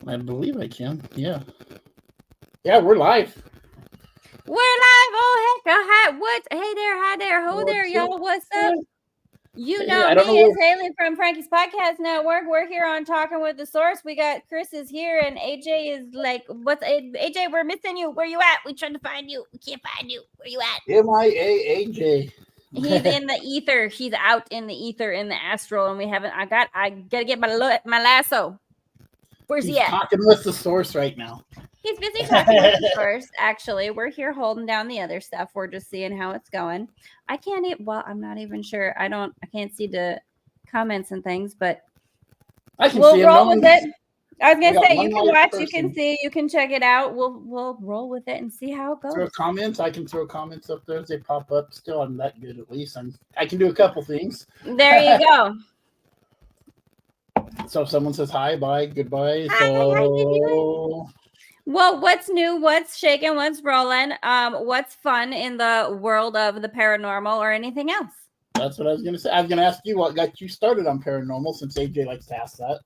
I believe I can. Yeah. Yeah, we're live. We're live. Oh, heck. Hi. What? Hey there. Hi there. Ho there, y'all. What's up? You Hey, know I don't me know as Haleigh from Franki's Podcast Network. We're here on Talking with the Source. We got Chris is here, and AJ is like, what's AJ? We're missing you. Where you at? We trying to find you. We can't find you. Where you at? MIAAJ. He's in the ether. He's out in the ether, in the astral, and we haven't. I gotta get my lasso. Where's He's he at? talking with the source right now. He's busy talking with the source. Actually, we're here holding down the other stuff. We're just seeing how it's going. I can't even. Well, I'm not even sure. I can't see the comments and things, but we'll roll with it. I was gonna say you can watch, you can see, you can check it out. We'll roll with it and see how it goes. Throw comments. I can throw comments up there as they pop up. Still, I'm that good. At least I can do a couple things. There you go. So if someone says hi, bye, goodbye. Hi, so. Well, what's new? What's shaking? What's rolling? What's fun in the world of the paranormal or anything else? That's what I was going to say. I was going to ask you what got you started on paranormal, since AJ likes to ask that.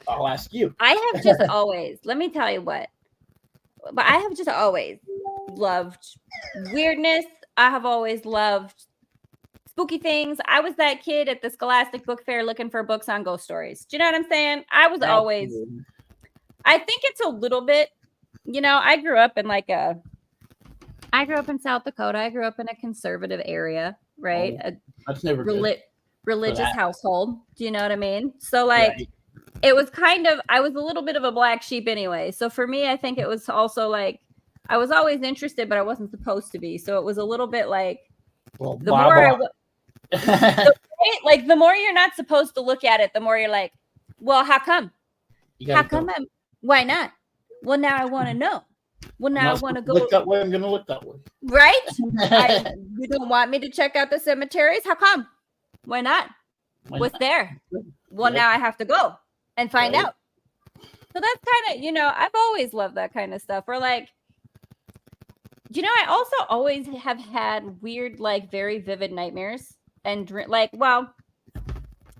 I'll ask you. I have just always, let me tell you what, but I have just always loved weirdness. I have always loved spooky things. I was that kid at the Scholastic Book Fair looking for books on ghost stories. Do you know what I'm saying? I was always... I think it's a little bit, I grew up in South Dakota. I grew up in a conservative area, right? That's never religious household. Do you know what I mean? So It was I was a little bit of a black sheep anyway. So for me, I think it was also I was always interested, but I wasn't supposed to be. So it was a little bit the more you're not supposed to look at it, the more you're like, well, how come? How come why not? Well, now I want to know. Well, now I want to go. Look that way. I'm going to look that way. Right? You don't want me to check out the cemeteries? How come? Why not? What's there? Well, now I have to go and find out. So that's kind of, I've always loved that kind of stuff. Or I also always have had weird, very vivid nightmares and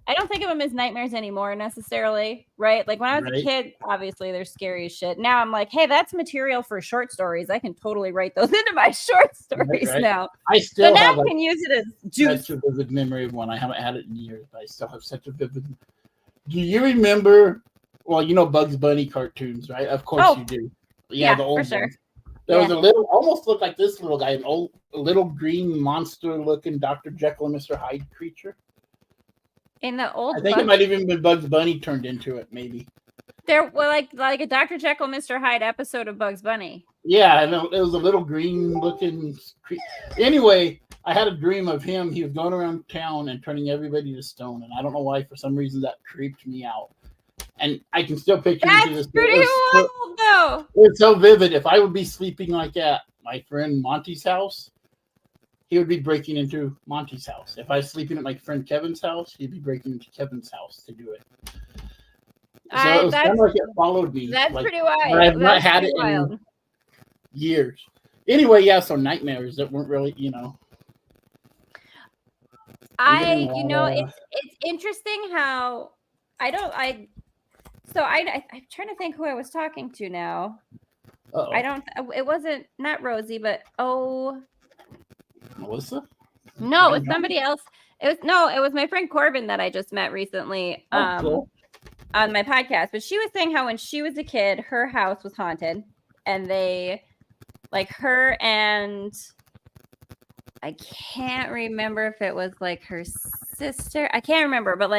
I don't think of them as nightmares anymore necessarily, right? Like when I was a kid, obviously they're scary as shit. Now I'm like, hey, that's material for short stories. I can totally write those into my short stories now. I still have can use it as juice. Such a vivid memory of one. I haven't had it in years, but I still have such a vivid. Do you remember? Well, Bugs Bunny cartoons, right? Of course you do. Yeah, the old ones. Sure. There was a almost looked like this little guy, a little green monster-looking Dr. Jekyll and Mr. Hyde creature. In the old, I think it might have even been Bugs Bunny turned into it, maybe. There were like a Dr. Jekyll, Mr. Hyde episode of Bugs Bunny. Yeah, and it was a little green-looking. Anyway, I had a dream of him. He was going around town and turning everybody to stone, and I don't know why. For some reason, that creeped me out. And I can still picture this. Pretty wild, though. It's so vivid. If I would be sleeping like at my friend Monty's house, he would be breaking into Monty's house. If I was sleeping at my friend Kevin's house, he'd be breaking into Kevin's house to do it. So it was kind of like it followed me. That's pretty wild. I have not had it in years. Anyway, so nightmares that weren't really, it's interesting how I'm trying to think who I was talking to now. Uh-oh. It wasn't, not Rosie, but Melissa? No, it's somebody else. It was my friend Corbin that I just met recently cool. on my podcast. But she was saying how when she was a kid, her house was haunted, and her and I can't remember if it was her sister. I can't remember, but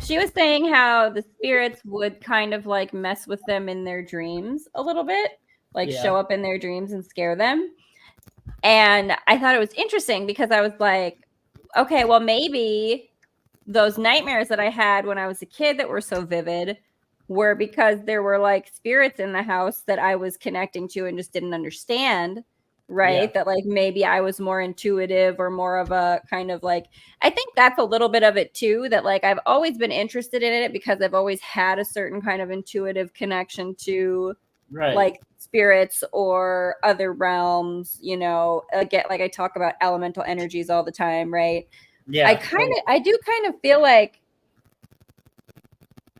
she was saying how the spirits would kind of mess with them in their dreams a little bit, show up in their dreams and scare them. And I thought it was interesting because I was like, okay, well, maybe those nightmares that I had when I was a kid that were so vivid were because there were spirits in the house that I was connecting to and just didn't understand, right? Yeah. That maybe I was more intuitive or more of a kind of I think that's a little bit of it too, that I've always been interested in it because I've always had a certain kind of intuitive connection to spirits or other realms, again, I talk about elemental energies all the time, right? Yeah. I do kind of feel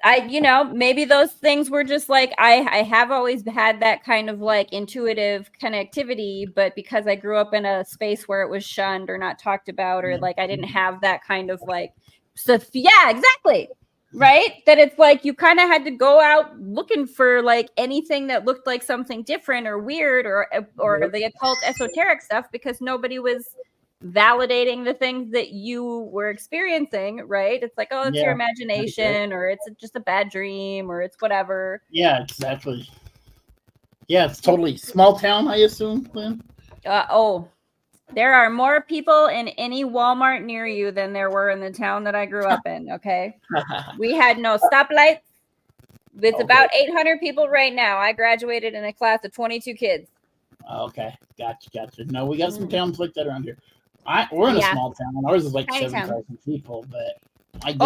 maybe those things were just like, I have always had that kind of like intuitive connectivity, but because I grew up in a space where it was shunned or not talked about, or like I didn't have that kind of like, yeah, exactly. Right. That it's like you kind of had to go out looking for like anything that looked like something different or weird or the occult esoteric stuff, because nobody was validating the things that you were experiencing, right? It's like, oh, it's your imagination, or it's just a bad dream, or it's whatever. Yeah, exactly. Yeah, it's totally small town, I assume, Lynn. There are more people in any Walmart near you than there were in the town that I grew up in. Okay. We had no stoplights. It's about 800 people right now. I graduated in a class of 22 kids. Okay. Gotcha. No, we got some towns like that around here. We're in a small town. Ours is like 7,000 people, but right.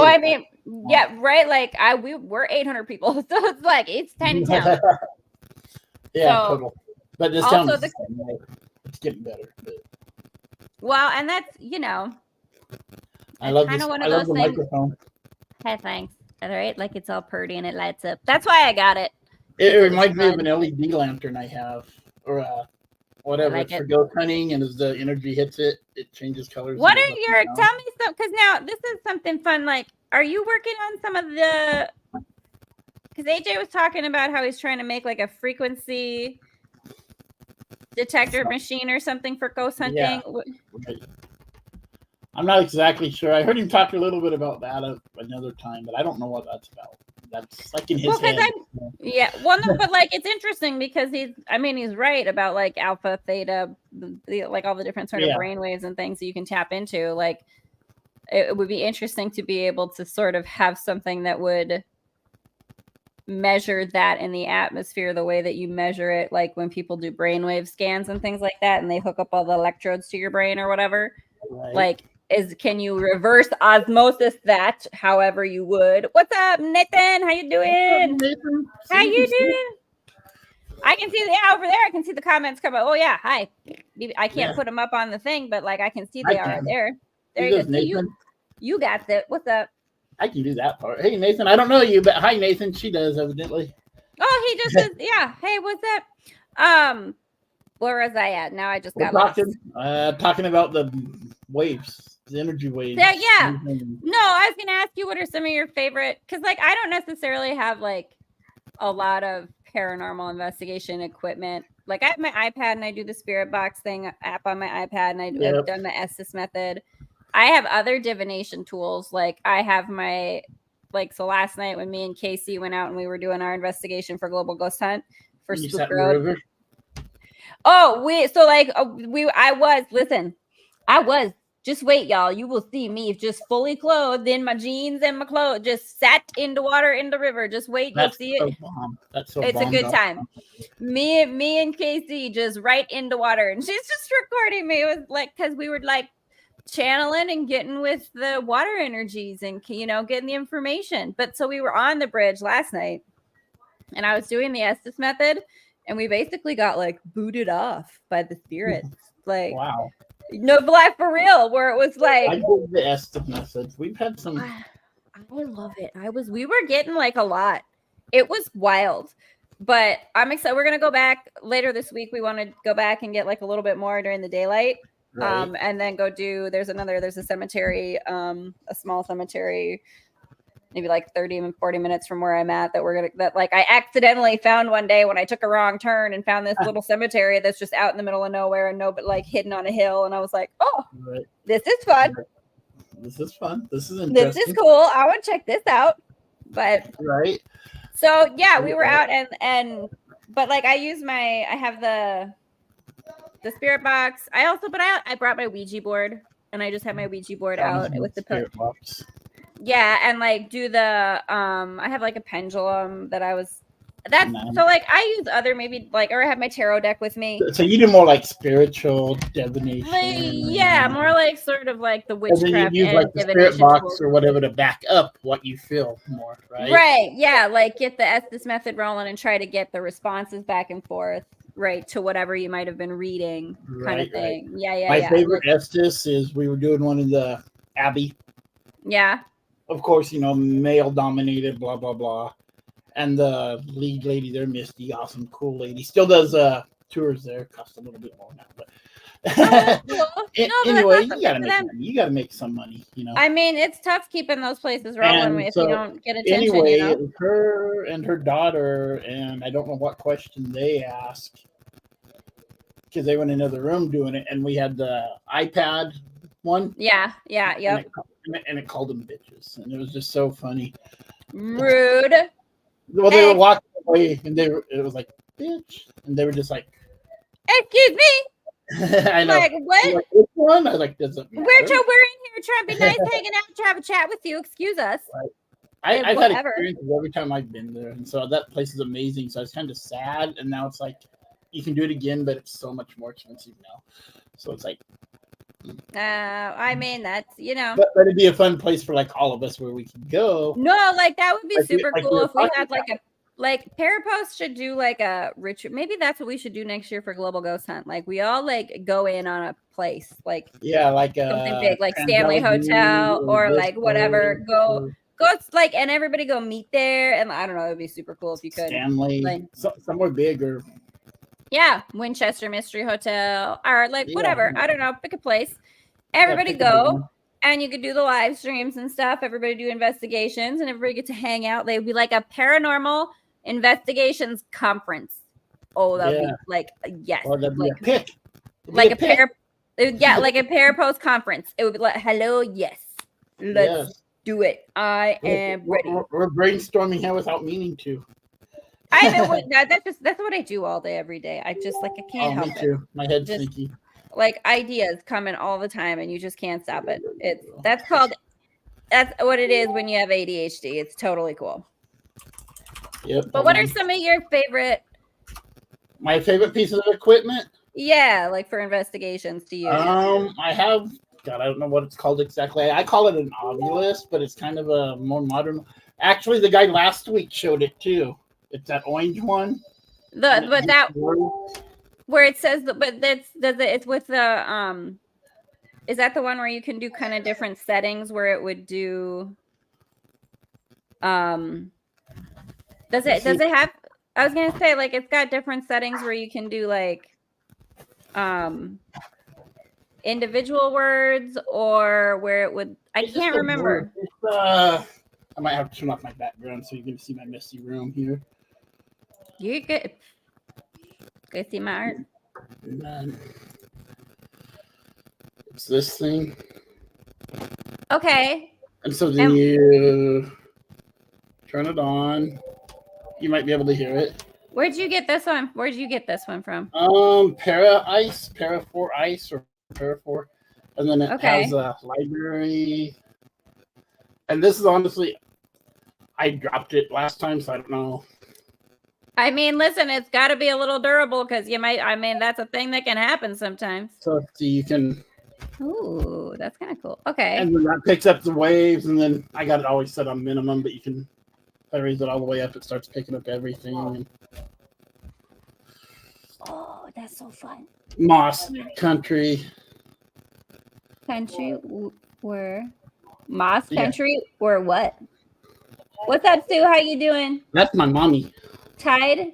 Like we're 800 people. So it's like, it's tiny town. Total. But this town is it's getting better. But. Well, and that's, I love this. One of I love those the things. microphone. Hey, thanks. All right, like it's all pretty and it lights up. That's why I got it. It reminds me of an LED lantern I have, or whatever. It's for ghost hunting, and as the energy hits it, it changes colors. What are your? Tell me some, because now this is something fun. Like, are you working on some of the? Because AJ was talking about how he's trying to make like a frequency detector machine or something for ghost hunting. Yeah. Right. I'm not exactly sure. I heard him talk a little bit about that another time, but I don't know what that's about. That's like in his head. Well, no, but like it's interesting because he's right about like alpha, theta, like all the different sort of brainwaves and things that you can tap into. Like it would be interesting to be able to sort of have something that would measure that in the atmosphere the way that you measure it, like when people do brainwave scans and things like that, and they hook up all the electrodes to your brain or whatever. Right. Like, can you reverse osmosis that however you would? What's up, Nathan? How you doing? Nathan? How you doing? I can see over there. I can see the comments come up. Oh yeah, hi. I can't put them up on the thing, but like I can see they are there. There you go. Nathan. You got it. What's up? I can do that part. Hey Nathan, I don't know you, but hi Nathan. She does evidently. Oh, he just says, yeah. Hey, what's up? Where was I at? Now I just got talking about the waves, the energy waves. Yeah. No, I was gonna ask you what are some of your favorite, because like I don't necessarily have like a lot of paranormal investigation equipment. Like I have my iPad and I do the spirit box thing app on my iPad, and I've done the Estes method. I have other divination tools. Like I have my so last night when me and Casey went out and we were doing our investigation for Global Ghost Hunt for Spook Road. I was just wait, y'all. You will see me just fully clothed in my jeans and my clothes, just sat in the water in the river. Just wait, you'll see it. It's a good time. Me and Casey just right in the water, and she's just recording me. It was like because we were like channeling and getting with the water energies and getting the information. But so we were on the bridge last night, and I was doing the Estes method. And we basically got like booted off by the spirits. Like, wow. No, like for real, where it was like. I did the Estes message. We've had some. I love it. We were getting like a lot. It was wild. But I'm excited. We're going to go back later this week. We want to go back and get like a little bit more during the daylight. Right. And then go there's a cemetery, a small cemetery, maybe like 30 and 40 minutes from where I'm at that I accidentally found one day when I took a wrong turn and found this little cemetery that's just out in the middle of nowhere and like hidden on a hill. And I was like, this is fun. This is fun. This is interesting. This is cool. I want to check this out. But right. So yeah, we were out but like I have the spirit box. I brought my Ouija board and I just have my Ouija board out with the spirit box. Yeah, and like do the I have like a pendulum nice. So like I use other or I have my tarot deck with me. So you do more like spiritual divination. More like sort of like the witchcraft. And then you use like the spirit box tools or whatever to back up what you feel more, right? Right. Yeah, like get the Estes method rolling and try to get the responses back and forth. Right, to whatever you might have been reading, kind of thing. Right. Yeah. My favorite Estes is we were doing one in the Abbey. Yeah. of course, male dominated, blah blah blah. And the lead lady there, Misty, awesome, cool lady, still does tours there. Costs a little bit more now, but Oh, cool. No, but anyway, that's awesome. you gotta Good for make them. money. You gotta make some money, I mean, it's tough keeping those places rolling And if so, you don't get attention, anyway, it was her and her daughter, and I don't know what question they asked because they went in another room doing it, and we had the iPad one. Yeah, yep. And it called them bitches, and it was just so funny. Rude. Well, they were walking away, and it was like, bitch, and they were just like, excuse me. I know. Like, what? Like, which one? I was like, doesn't matter. We're in here trying to be nice, hanging out, to have a chat with you. Excuse us. Right. I've had experiences every time I've been there, and so that place is amazing. So I was kind of sad, and now it's like you can do it again, but it's so much more expensive now. So it's like, I mean, that's But it'd be a fun place for like all of us where we could go. No, like that would be super cool if we had like Parapost should do like a retreat. Maybe that's what we should do next year for Global Ghost Hunt. Like we all like go in on a place, like like something big, like Stanley Hotel or like whatever. Go like, and everybody go meet there, and I don't know, it'd be super cool if you could. Stanley, like somewhere big or. Yeah, Winchester Mystery Hotel or like whatever. I don't know. Pick a place. Everybody go, and you could do the live streams and stuff. Everybody do investigations, and everybody get to hang out. They would be like a paranormal investigations conference. Oh, that would be like yes, or that'd like be a pick. Like a pair. Yeah, like a Parapost conference. It would be like, hello, yes, let's do it. I am ready. We're brainstorming here without meaning to. I know that's what I do all day, every day. I just like I can't help me too. My head's sneaky. Like ideas coming all the time, and you just can't stop it. That's what it is when you have ADHD. It's totally cool. Yep. But what are some of your favorite? My favorite pieces of equipment? Yeah, like for investigations to use. I have. God, I don't know what it's called exactly. I call it an Ovilus, but it's kind of a more modern. Actually, the guy last week showed it too. It's that orange one. Where it says it's with the is that the one where you can do kind of different settings where it would do does it have, I was gonna say, like, it's got different settings where you can do like individual words, or where it would, I can't remember. I might have to turn off my background so you can see my messy room here. You good? Go see my art. And then it's this thing. Okay. And so then you turn it on. You might be able to hear it. Where'd you get this one? Where'd you get this one from? Para 4 Ice or Para 4. And then it has a library. And this is honestly, I dropped it last time, so I don't know. I mean, listen, it's got to be a little durable because you might, I mean, that's a thing that can happen sometimes. So you can. Ooh, that's kind of cool. Okay. And then that picks up the waves, and then I got it always set on minimum, but you can, if I raise it all the way up, it starts picking up everything. Oh, that's so fun. Moss Country. Country where? Moss Country or what? What's up, Sue? How you doing? That's my mommy. Tide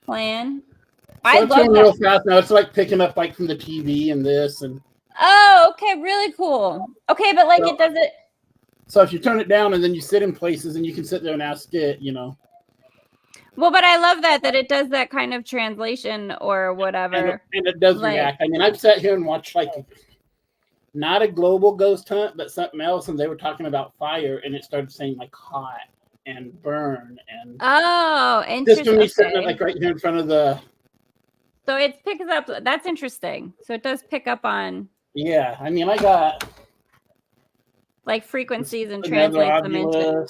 Plan. So I love that. Real fast now. It's like picking up like from the TV and this and. Oh, okay, really cool. Okay, but like it does it. So if you turn it down and then you sit in places and you can sit there and ask it, you know. Well, but I love that it does that kind of translation or whatever. And it does react. I mean, I've sat here and watched like not a global ghost hunt, but something else, and they were talking about fire, and it started saying like hot and burn and. Oh, interesting. Just when you sitting like right here in front of the. So it picks up. That's interesting. So it does pick up on. Yeah, I mean, I got like frequencies and translates them into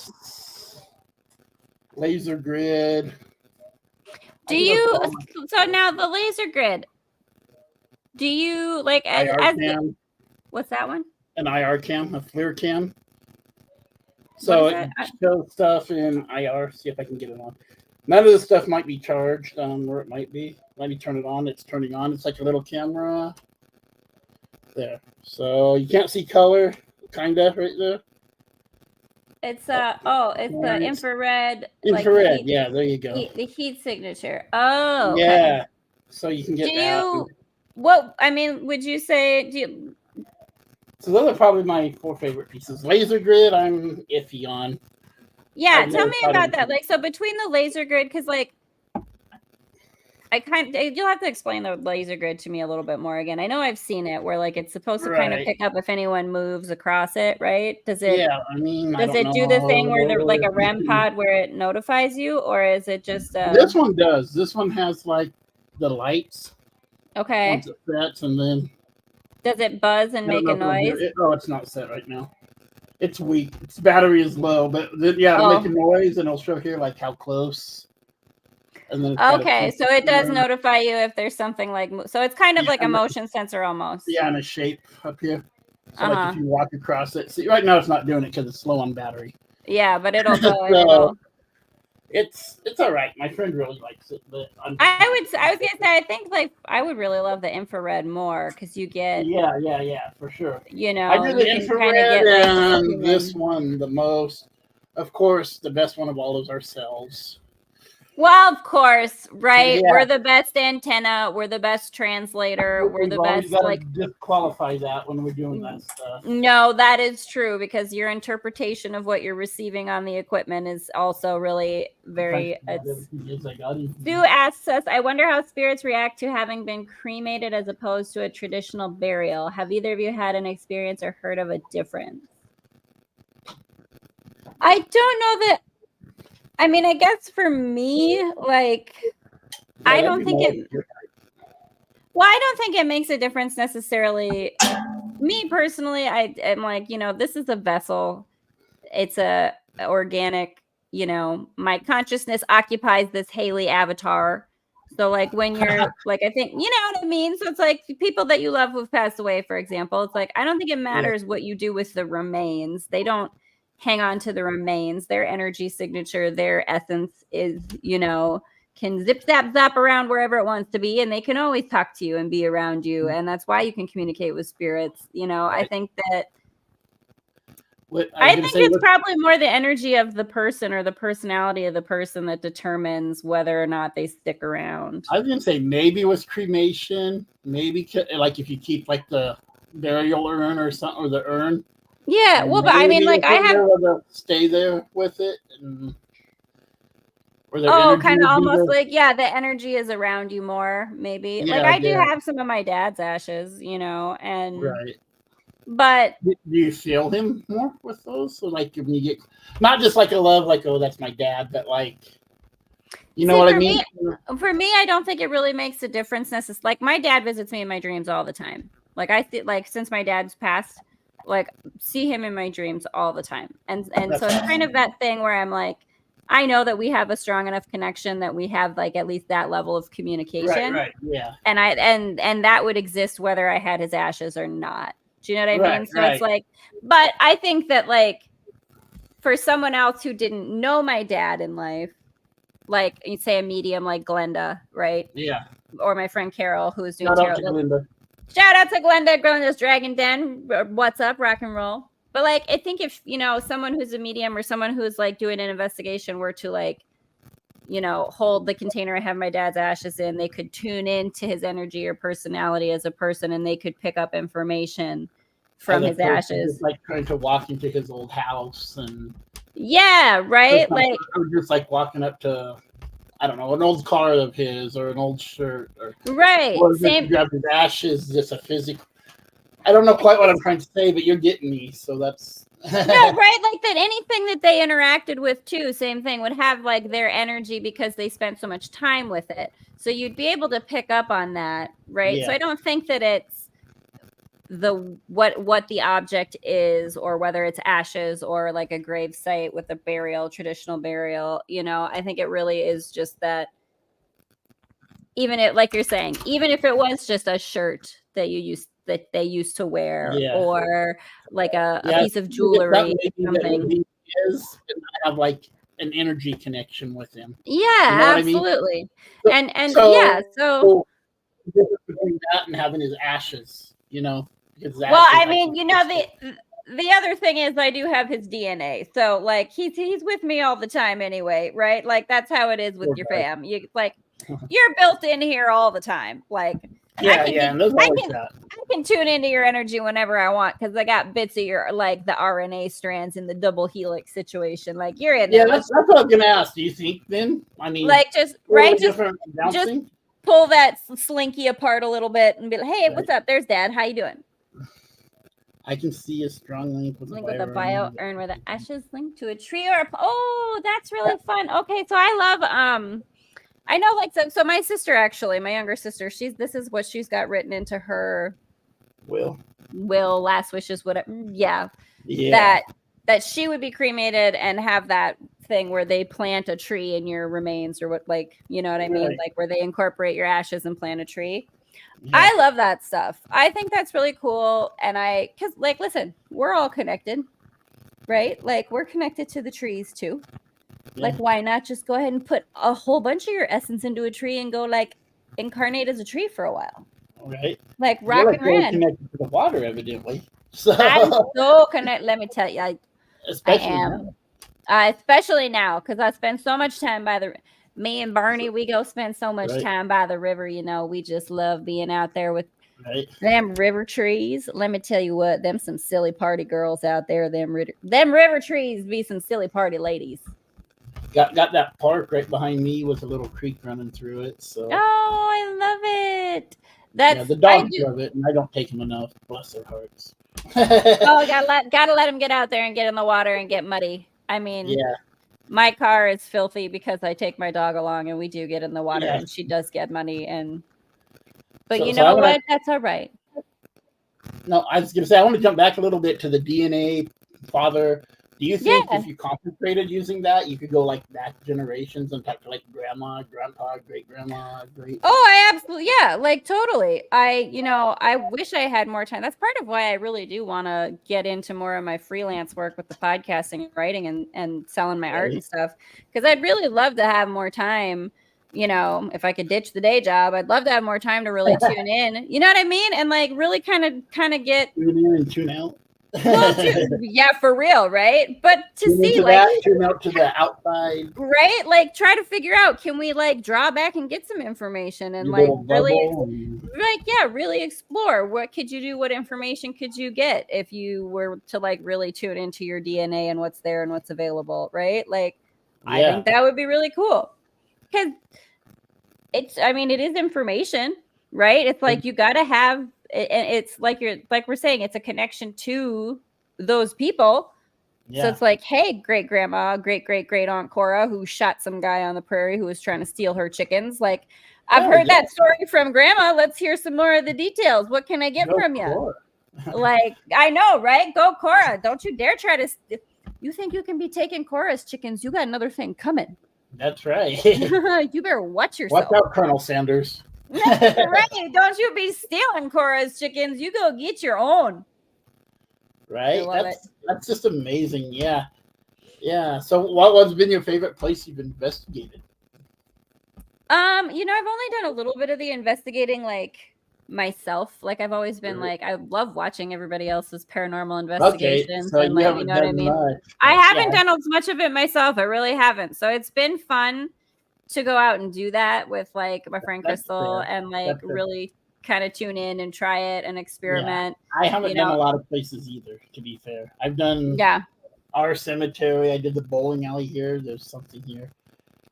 laser grid. Do you? So now the laser grid. Do you like as what's that one? An IR cam, a FLIR cam. So it shows stuff in IR. See if I can get it on. None of this stuff might be charged, or it might be. Let me turn it on. It's turning on. It's like a little camera. There. So you can't see color, kind of, right there. It's the infrared. Infrared, Like yeah, there you go. the heat signature. Oh, okay. Yeah, so you can get Do that. you? What I mean, would you say? So those are probably my 4 favorite pieces. Laser grid, I'm iffy on. Yeah, tell me about that. Like, so between the laser grid, because like, you'll have to explain the laser grid to me a little bit more again. I know I've seen it where like it's supposed to kind of pick up if anyone moves across it, right? Does it? Yeah, I mean, does it do the thing where there's like a REM pod where it notifies you, or is it just? This one does. This one has like the lights. Okay. Once it sets, and then. Does it buzz and make a noise? It's not set right now. It's weak. Its battery is low, but it'll make a noise, and it'll show here like how close. And then okay, so it does notify you if there's something like. So it's kind of like a motion sensor almost. Yeah, and a shape up here. So like if you walk across it, see right now it's not doing it because it's low on battery. Yeah, but it'll go. It's all right. My friend really likes it, but I was gonna say I think like I would really love the infrared more because you get yeah for sure. You know, I do the infrared and this one the most. Of course, the best one of all is ourselves. Well, of course, right? Yeah. We're the best antenna. We're the best translator. We're the best. Like, disqualify that when we're doing that stuff. No, that is true because your interpretation of what you're receiving on the equipment is also really very. Sue asks us, "I wonder how spirits react to having been cremated as opposed to a traditional burial. Have either of you had an experience or heard of a difference?" I don't know that. I mean, I guess for me, like, I don't think it. Well, I don't think it makes a difference necessarily. Me personally, I am like, you know, this is a vessel. It's a organic. You know, my consciousness occupies this Haleigh avatar. So, like, when you're like, I think you know what I mean. So it's like people that you love who've passed away, for example. It's like I don't think it matters what you do with the remains. They don't hang on to the remains. Their energy signature, their essence is, you know, can zip zap around wherever it wants to be, and they can always talk to you and be around you, and that's why you can communicate with spirits. You know, I think that it's probably more the energy of the person or the personality of the person that determines whether or not they stick around. I was gonna say maybe with cremation, maybe like if you keep like the burial urn or something, or the urn. Yeah, well, but I mean, like I have to stay there with it, and kind of almost like the energy is around you more, maybe. Yeah, like I do have some of my dad's ashes, you know, and but do you feel him more with those? So like when you get not just like a love, like that's my dad, but like you know what I mean? For me, I don't think it really makes a difference necessarily. Like my dad visits me in my dreams all the time. Like I think, like since my dad's passed. Like see him in my dreams all the time. And so it's kind of that thing where I'm like, I know that we have a strong enough connection that we have like at least that level of communication. Right. Yeah. And that would exist whether I had his ashes or not. Do you know what I mean? So it's like, but I think that like for someone else who didn't know my dad in life, like you'd say a medium like Glenda, right? Yeah. Or my friend Carol, who was doing tarot. Shout out to Glenda, Glenda's Dragon Den. What's up, rock and roll? But like, I think if, you know, someone who's a medium or someone who's like doing an investigation were to like, you know, hold the container I have my dad's ashes in, they could tune into his energy or personality as a person, and they could pick up information from his ashes. Like trying to walk into his old house and. Yeah, right. Like I was just like walking up to. I don't know, an old car of his or an old shirt or same. Grab his ashes, just a physical. I don't know quite what I'm trying to say, but you're getting me. So that's no, right? Like that anything that they interacted with too, same thing, would have like their energy because they spent so much time with it. So you'd be able to pick up on that, right? Yeah. So I don't think that it's the what the object is, or whether it's ashes or like a grave site with a burial, traditional burial, you know. I think it really is just that even it, like you're saying, even if it was just a shirt that they used to wear, or like a piece of jewelry, something is have like an energy connection with him. Yeah, you know absolutely. I mean? So between that and having his ashes, you know. Well, I mean, you know, the other thing is I do have his DNA. So like he's with me all the time anyway, right? Like that's how it is with your fam. You like you're built in here all the time. Like Yeah, and there's always that. I can tune into your energy whenever I want because I got bits of your like the RNA strands in the double helix situation. Like you're in there. Yeah, that's what I was gonna ask. Do you think then? I mean, like just pull that slinky apart a little bit and be like, hey, what's up? There's Dad. How you doing? I can see a strong link with a bio urn where the ashes link to a tree or oh, that's really fun. Okay, so I love I know like so my sister actually, my younger sister, this is what she's got written into her will, last wishes, whatever. Yeah. That she would be cremated and have that thing where they plant a tree in your remains or what, like, you know what I mean? Like where they incorporate your ashes and plant a tree. Yeah. I love that stuff. I think that's really cool. And because like, listen, we're all connected, right? Like we're connected to the trees too. Yeah. Like, why not just go ahead and put a whole bunch of your essence into a tree and go like incarnate as a tree for a while? Right. Like rock and roll. Connected to the water, evidently. So I'm so connected. Let me tell you, I am. Especially now, because I spend so much time by the. Me and Barney, we go spend so much time by the river. You know, we just love being out there with them river trees. Let me tell you what, them some silly party girls out there. Them river trees be some silly party ladies. Got that park right behind me with a little creek running through it. So I love it. That's the dogs love it, and I don't take them enough. Bless their hearts. gotta let them get out there and get in the water and get muddy. I mean, my car is filthy because I take my dog along, and we do get in the water, and she does get muddy. But you know what? That's all right. No, I was gonna say I want to jump back a little bit to the DNA father. Do you think if you concentrated using that, you could go like back generations and talk to like grandma, grandpa, great grandma, great? Oh, I absolutely, like totally. I wish I had more time. That's part of why I really do want to get into more of my freelance work with the podcasting and writing and selling my art and stuff. Because I'd really love to have more time. You know, if I could ditch the day job, I'd love to have more time to really tune in. You know what I mean? And like really kind of get tune in and tune out. Well, for real, right? But to see like tune out to the outside, right? Like try to figure out, can we like draw back and get some information and like really explore what could you do, what information could you get if you were to like really tune into your DNA and what's there and what's available, right? Like I think that would be really cool because it is information, right? It's like you got to have. And it's like we're saying, it's a connection to those people. So it's like, hey, great grandma, great aunt Cora, who shot some guy on the prairie who was trying to steal her chickens. Like, I've heard that story from grandma. Let's hear some more of the details. What can I get from you? Like, I know, right? Go Cora. Don't you dare try to. You think you can be taking Cora's chickens? You got another thing coming. That's right. You better watch yourself. Watch out, Colonel Sanders. Right, don't you be stealing Cora's chickens. You go get your own. Right, that's just amazing. Yeah. So what's been your favorite place you've investigated? I've only done a little bit of the investigating like myself. Like I've always been like, I love watching everybody else's paranormal investigations. So and like, you know what I mean? Much. I haven't done as much of it myself. I really haven't. So it's been fun to go out and do that with like my friend Crystal and like really kind of tune in and try it and experiment. I haven't done a lot of places either, to be fair. I've done our cemetery. I did the bowling alley here. There's something here.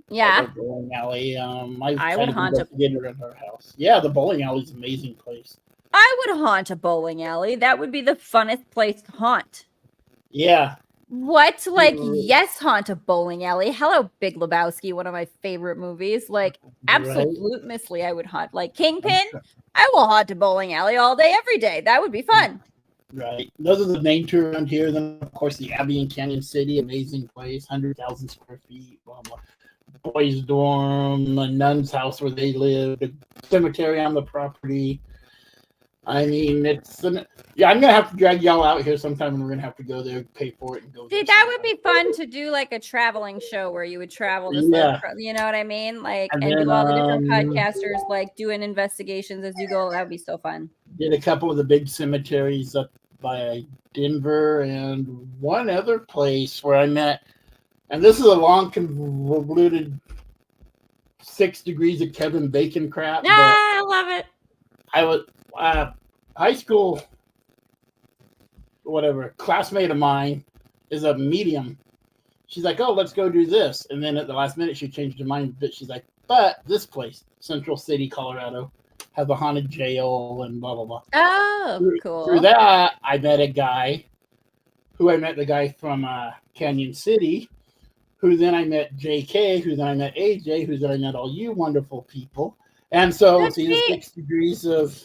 Yeah. The bowling alley. I would haunt in our house. Yeah, the bowling alley is an amazing place. I would haunt a bowling alley. That would be the funnest place to haunt. Yeah. What? Like, yes, haunt a bowling alley. Hello, Big Lebowski, one of my favorite movies. Like, absolutely, I would haunt. Like, Kingpin, I will haunt a bowling alley all day, every day. That would be fun. Right. Those are the main two around here. Then, of course, the Abbey in Canyon City, amazing place, 100,000 square feet. Boys' dorm, a nun's house where they live, a cemetery on the property. I mean, I'm gonna have to drag y'all out here sometime, and we're gonna have to go there, pay for it, and go. See, that would be fun to do, like a traveling show where you would travel to, you know what I mean, like, and do all the different podcasters, like doing investigations as you go. That would be so fun. Did a couple of the big cemeteries up by Denver, and one other place where I met. And this is a long, convoluted 6 degrees of Kevin Bacon crap. Ah, I love it. I was high school, whatever, classmate of mine is a medium. She's like, oh, let's go do this. And then at the last minute, she changed her mind. But she's like, but this place, Central City, Colorado, has a haunted jail and blah, blah, blah. Oh, cool. Through that, I met a guy the guy from Canyon City, who then I met JK, who then I met AJ, who then I met all you wonderful people. And so, see, the 6 degrees of...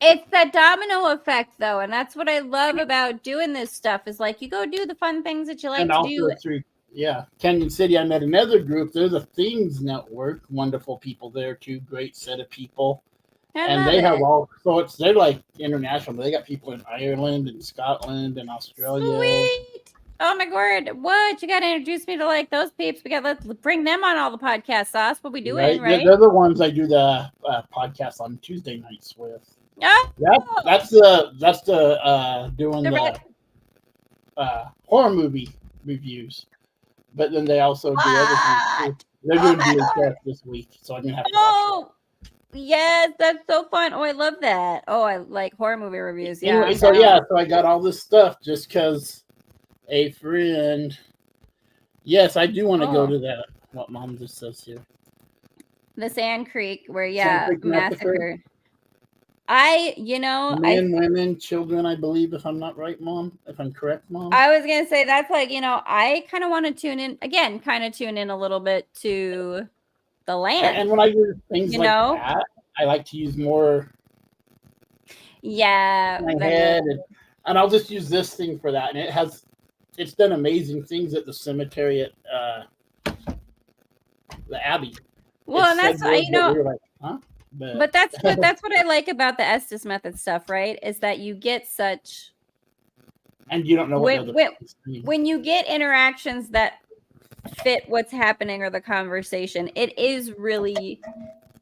It's that domino effect, though, and that's what I love about doing this stuff, is like, you go do the fun things that you like to do. Through, Canyon City, I met another group. There's a Things Network. Wonderful people there, too. Great set of people. And they have they're like international. They got people in Ireland and Scotland and Australia. Sweet. Oh my word! What, you got to introduce me to like those peeps? Let's bring them on all the podcasts. That's what we doing, right? They're the ones I do the podcast on Tuesday nights with. Oh, that's the doing the horror movie reviews. But then they also do other things too. They're doing VHS this week, so I'm gonna have to watch it. Yes, that's so fun. Oh, I love that. Oh, I like horror movie reviews. Yeah. Anyway, so I got all this stuff just because a friend. Yes, I do want to go to that. What Mom just says here. The Sand Creek, where Sand Creek massacre. Men, women, children, I believe, if I'm not right, Mom. If I'm correct, Mom. I was gonna say that's like, I kind of want to tune in a little bit to the land. And when I do things that, I like to use more my head, and I'll just use this thing for that. And it's done amazing things at the cemetery at the Abbey. Well, and that's we were like, huh? But that's what I like about the Estes method stuff, right? Is that you get such, and you don't know when you get interactions that fit what's happening or the conversation. It is really,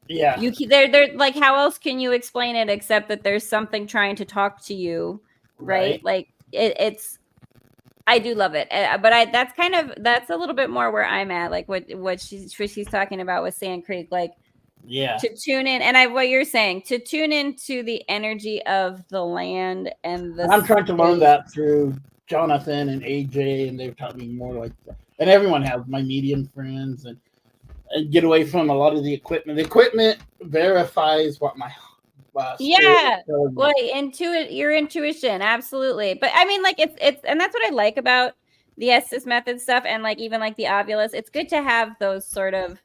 they're like, how else can you explain it except that there's something trying to talk to you, right? Like it's. I do love it, but that's a little bit more where I'm at, like what she's talking about with Sand Creek, like. Yeah. To tune in, and what you're saying, to tune into the energy of the land and I'm trying to learn that through Jonathan and AJ, and they've taught me more like that. And everyone has my medium friends, and get away from a lot of the equipment. The equipment verifies what my well, your intuition, absolutely. But I mean, like it's, and that's what I like about the Estes method stuff, and like even like the Ovilus. It's good to have those sort of.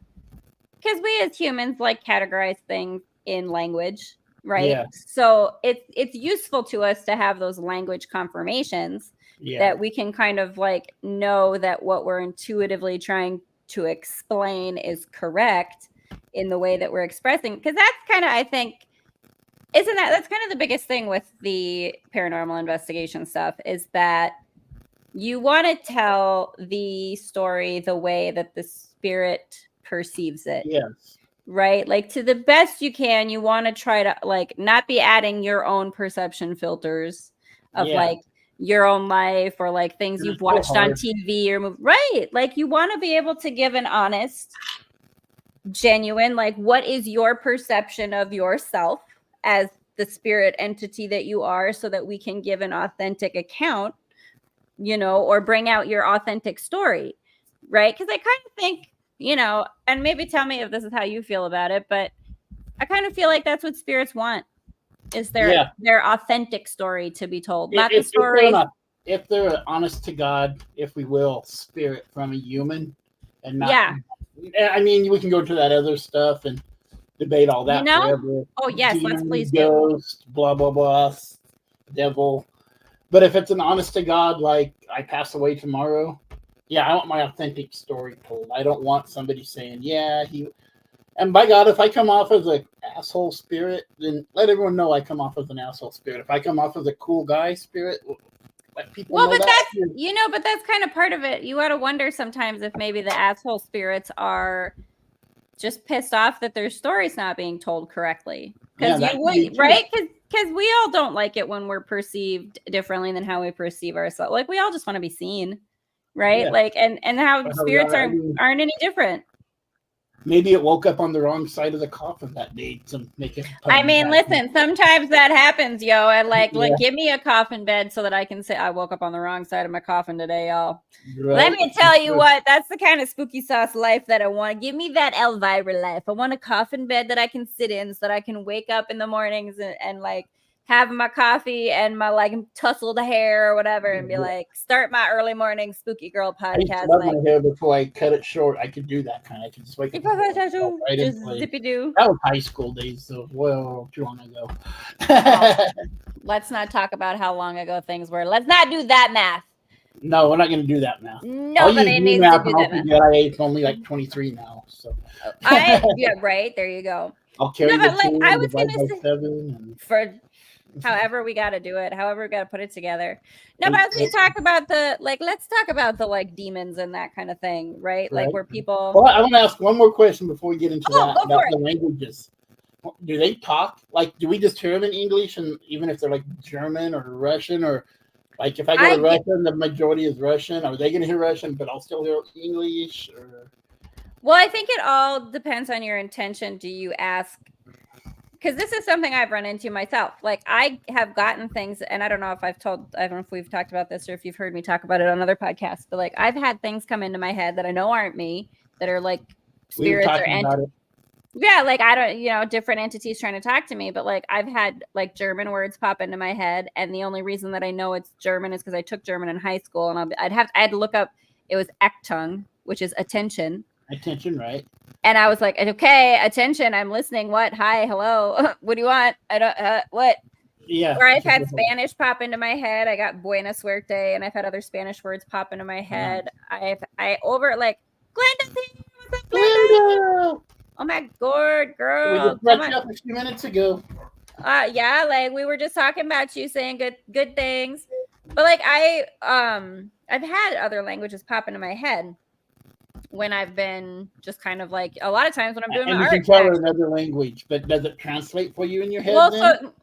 Because we as humans like categorize things in language, right? Yeah. So it's useful to us to have those language confirmations that we can kind of like know that what we're intuitively trying to explain is correct in the way that we're expressing. Because that's kind of, I think, that's kind of the biggest thing with the paranormal investigation stuff, is that you want to tell the story the way that the spirit perceives it. Yes. Right? Like to the best you can, you want to try to like not be adding your own perception filters of like your own life or like things you've watched on TV or movie. Right. Like you want to be able to give an honest, genuine, like what is your perception of yourself as the spirit entity that you are, so that we can give an authentic account, or bring out your authentic story. Right? Because I kind of think, and maybe tell me if this is how you feel about it, but I kind of feel like that's what spirits want, is their authentic story to be told. Not the story. If they're honest to God, if we will, spirit from a human, and not. I mean, we can go into that other stuff and debate all that forever. Oh yes, let's please ghost, blah blah blah, devil. But if it's an honest to God, like I pass away tomorrow. Yeah, I want my authentic story told. I don't want somebody saying, and by God, if I come off as an asshole spirit, then let everyone know I come off as an asshole spirit. If I come off as a cool guy spirit, let people know that. But that's kind of part of it. You got to wonder sometimes if maybe the asshole spirits are just pissed off that their story's not being told correctly. Because right? Because we all don't like it when we're perceived differently than how we perceive ourselves. Like we all just want to be seen, right? Yeah. Like and how spirits aren't any different. Maybe it woke up on the wrong side of the coffin that day to make it. I mean, listen, sometimes that happens, yo. And like give me a coffin bed so that I can say I woke up on the wrong side of my coffin today, y'all. Right. Let me tell you what, that's the kind of spooky sauce life that I want. Give me that Elvira life. I want a coffin bed that I can sit in so that I can wake up in the mornings and like have my coffee and my like tousled hair or whatever and be like, start my early morning spooky girl podcast. I love my hair before I cut it short. I could do that kind of. I could just wake up. Just zippy do. That was high school days, so well, too long ago. Let's not talk about how long ago things were. Let's not do that math. No, we're not going to do that now. Nobody needs to do that math. I'm only like 23 now, so. Yeah, right. There you go. I'll carry but like I was going to say 7 for. However we got to do it, however we got to put it together. No, but as we talk about let's talk about the like demons and that kind of thing, right? Like where people. Well, I want to ask one more question before we get into that go about for the languages. Do they talk? Like, do we just hear them in English, and even if they're like German or Russian, or like if I go to Russian, the majority is Russian. Are they going to hear Russian, but I'll still hear English? Or... Well, I think it all depends on your intention. Do you ask? Because this is something I've run into myself. Like I have gotten things, and I don't know if we've talked about this or if you've heard me talk about it on other podcasts, but like I've had things come into my head that I know aren't me, that are like spirits or entities. Yeah, like I don't, different entities trying to talk to me, but like I've had like German words pop into my head, and the only reason that I know it's German is because I took German in high school, and I had to look up. It was Achtung, which is attention. Attention, right? And I was like, okay, attention, I'm listening. What? Hi, hello. What do you want? I don't, what? Yeah. Or I've had Spanish pop into my head. I got Buena Suerte, and I've had other Spanish words pop into my head. I over like, Glenda, what's up, Glenda? Oh my God, girl. We just wrapped up a few minutes ago. Yeah, like we were just talking about you saying good things. But like I've had other languages pop into my head. When I've been just kind of like a lot of times when I'm doing my art. You can tell another language, but does it translate for you in your head? Well, so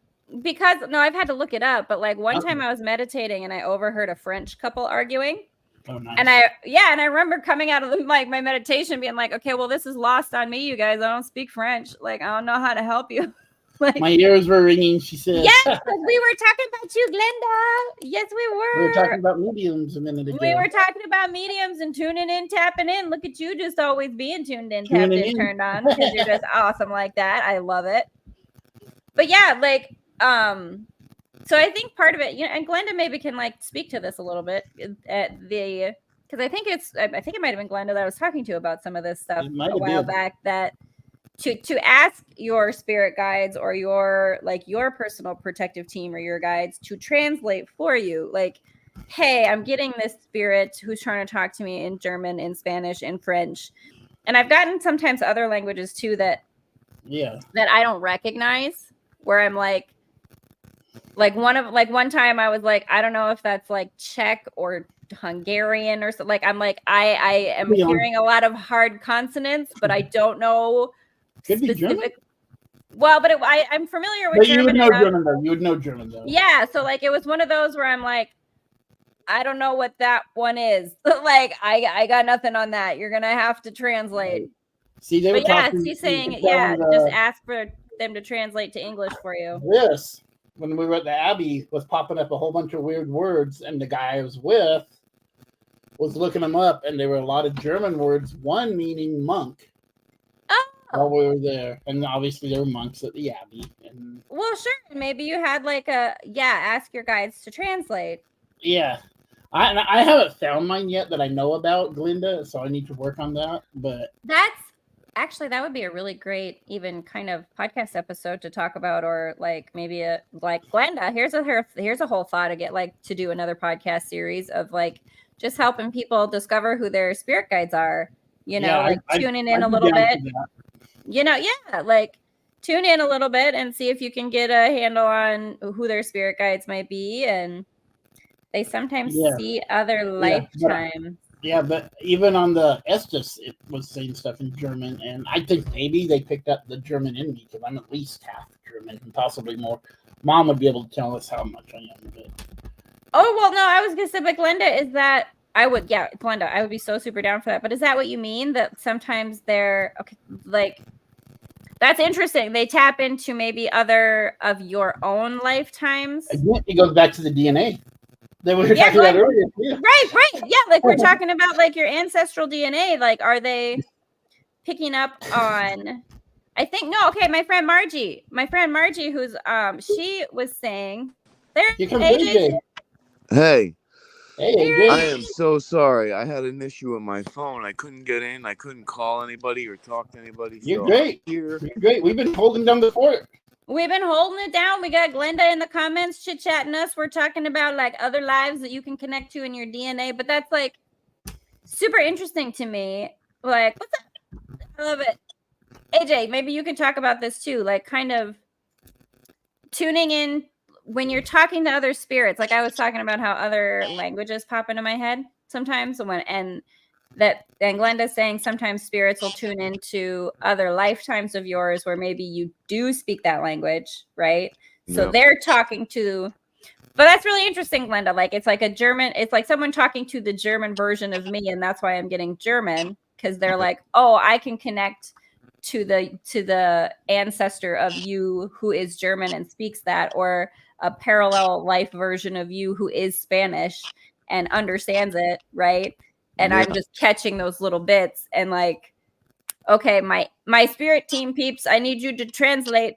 because I've had to look it up, but like one time I was meditating and I overheard a French couple arguing. Oh, nice. And I remember coming out of my meditation being like, okay, well, this is lost on me, you guys. I don't speak French. Like, I don't know how to help you. Like, my ears were ringing, she said. Yes, we were talking about you, Glenda. Yes, we were. We were talking about mediums a minute ago. We were talking about mediums and tuning in, tapping in. Look at you just always being tuned in, tapped in, turned on, because you're just awesome like that. I love it. But yeah, like, so I think part of it, and Glenda maybe can like speak to this a little bit at the, because I think it might have been Glenda that I was talking to about some of this stuff a while back, that to ask your spirit guides or your personal protective team or your guides to translate for you, like, hey, I'm getting this spirit who's trying to talk to me in German, in Spanish, in French. And I've gotten sometimes other languages too that I don't recognize, where I'm like one time I was like, I don't know if that's like Czech or Hungarian or something. Like I'm like, I am hearing a lot of hard consonants, but I don't know. Could be German. Well, but I'm familiar with German. You would know German though. You would know German though. Yeah, so like it was one of those where I'm like, I don't know what that one is. Like I got nothing on that. You're gonna have to translate. See, they were talking. She's saying, just ask for them to translate to English for you. Yes, when we were at the Abbey, was popping up a whole bunch of weird words, and the guy I was with was looking them up, and there were a lot of German words. One meaning monk. While we were there, and obviously there were monks at the Abbey. And well, sure, maybe you had like ask your guides to translate. Yeah, I haven't found mine yet that I know about, Glenda, so I need to work on that. But that would be a really great even kind of podcast episode to talk about, or like maybe like Glenda. Here's a whole thought to do another podcast series of like just helping people discover who their spirit guides are. Tuning in a little bit. Like tune in a little bit and see if you can get a handle on who their spirit guides might be. And they sometimes see other lifetimes. But even on the Estes, it was saying stuff in German. And I think maybe they picked up the German in me because I'm at least half German, and possibly more. Mom would be able to tell us how much I am. But... Oh, well, no, I was going to say, but Glenda, is that, Glenda, I would be so super down for that. But is that what you mean? That sometimes they're, okay, like, that's interesting. They tap into maybe other of your own lifetimes. Again, it goes back to the DNA that we were talking about earlier. Yeah. Right. Yeah, like we're talking about like your ancestral DNA. Like, are they picking up on... I think no. Okay, my friend Margie, who's she was saying there. Here comes AJ. Hey, AJ. I am so sorry. I had an issue with my phone. I couldn't get in. I couldn't call anybody or talk to anybody. You're great. You're great. We've been holding down the fort. We've been holding it down. We got Glenda in the comments chit-chatting us. We're talking about like other lives that you can connect to in your DNA, but that's like super interesting to me. Like, what's up? I love it. AJ, maybe you can talk about this too, like kind of tuning in when you're talking to other spirits. Like I was talking about how other languages pop into my head sometimes, and Glenda's saying sometimes spirits will tune into other lifetimes of yours where maybe you do speak that language, right? So they're talking to, but that's really interesting, Glenda. Like it's like it's like someone talking to the German version of me, and that's why I'm getting German, because they're like, oh, I can connect to the ancestor of you who is German and speaks that, or a parallel life version of you who is Spanish and understands it, right? And I'm just catching those little bits and like, okay, my spirit team peeps, I need you to translate,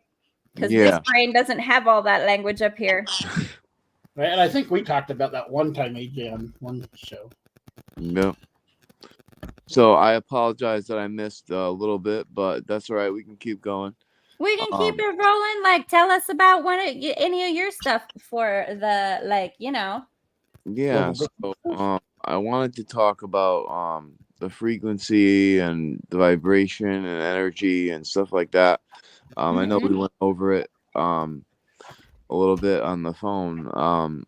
because this brain doesn't have all that language up here. Right, and I think we talked about that one time, AJ, on one show. Yep. So I apologize that I missed a little bit, but that's all right. We can keep going. We can keep it rolling. Like, tell us about any of your stuff for the, like, you know. Yeah. So I wanted to talk about the frequency and the vibration and energy and stuff like that. I know we went over it a little bit on the phone.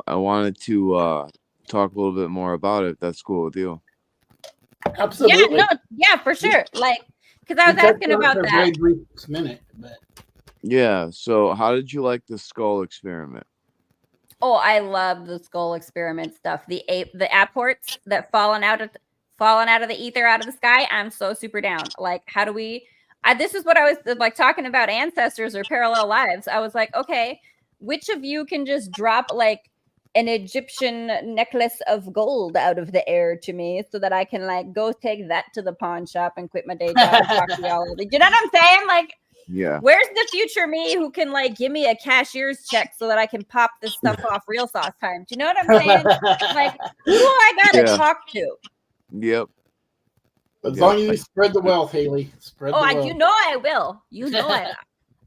I wanted to talk a little bit more about it, if that's cool with you. Absolutely. Yeah, for sure. Like, because I was asking about that. Very brief minute, but... Yeah. So, how did you like the skull experiment? Oh, I love the skull experiment stuff. The apports that falling out of the ether, out of the sky. I'm so super down. Like, how do we? This is what I was like talking about, ancestors or parallel lives. I was like, okay, which of you can just drop like an Egyptian necklace of gold out of the air to me so that I can like go take that to the pawn shop and quit my day job and talk to y'all. You know what I'm saying? Like, yeah. Where's the future me who can like give me a cashier's check so that I can pop this stuff off real sauce time? Do you know what I'm saying? Like, who do I gotta talk to? Yep. As long as you spread the wealth, Haleigh. Spread the wealth. You know I will. You know it.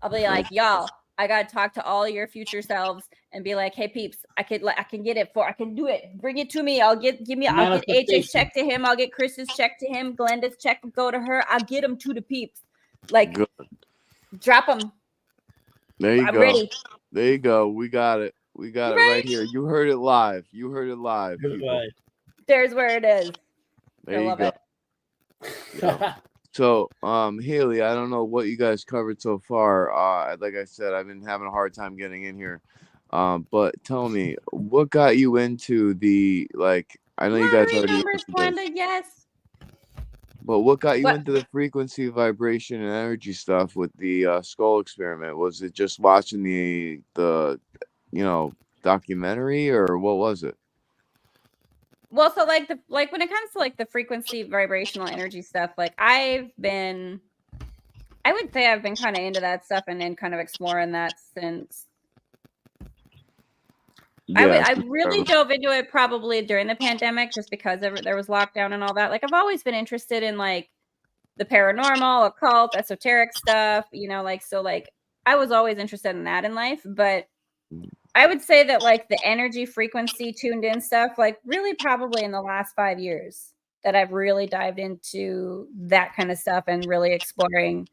I'll be like, y'all, I gotta talk to all your future selves and be like, hey peeps, I can get it I can do it. Bring it to me. I'll get AJ's check to him. I'll get Chris's check to him. Glenda's check will go to her. I'll get them to the peeps. Like, good. Drop them. There you I'm go. Ready. There you go. We got it. We got it right here. You heard it live. There's where it is. There you go. Yeah. So, Haleigh, I don't know what you guys covered so far. Like I said, I've been having a hard time getting in here. But tell me, what got you into the, like, I know you guys already Glenda, yes. But what got you into the frequency, vibration, and energy stuff with the skull experiment? Was it just watching the documentary, or what was it? Well, so like when it comes to like the frequency, vibrational energy stuff, like I would say I've been kind of into that stuff and then kind of exploring that since. Yeah, I really dove into it probably during the pandemic just because there was lockdown and all that. Like I've always been interested in like the paranormal, occult, esoteric stuff, so like I was always interested in that in life. But I would say that like the energy frequency tuned in stuff, like really probably in the last 5 years that I've really dived into that kind of stuff and really exploring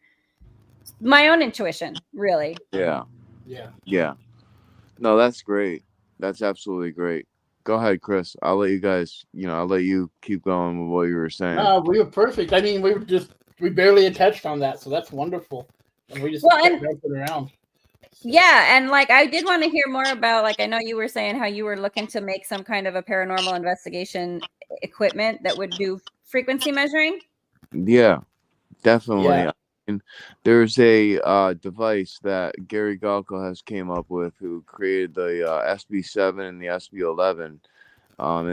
my own intuition, really. Yeah. No, that's great. That's absolutely great. Go ahead, Chris. I'll let you guys, I'll let you keep going with what you were saying. We were perfect. I mean, we barely touched on that, so that's wonderful. And we just kept jumping around. Yeah, and like I did want to hear more about, like, I know you were saying how you were looking to make some kind of a paranormal investigation equipment that would do frequency measuring. Yeah, definitely. Yeah. I mean, there's a device that Gary Galko has came up with, who created the SB7 and the SB11.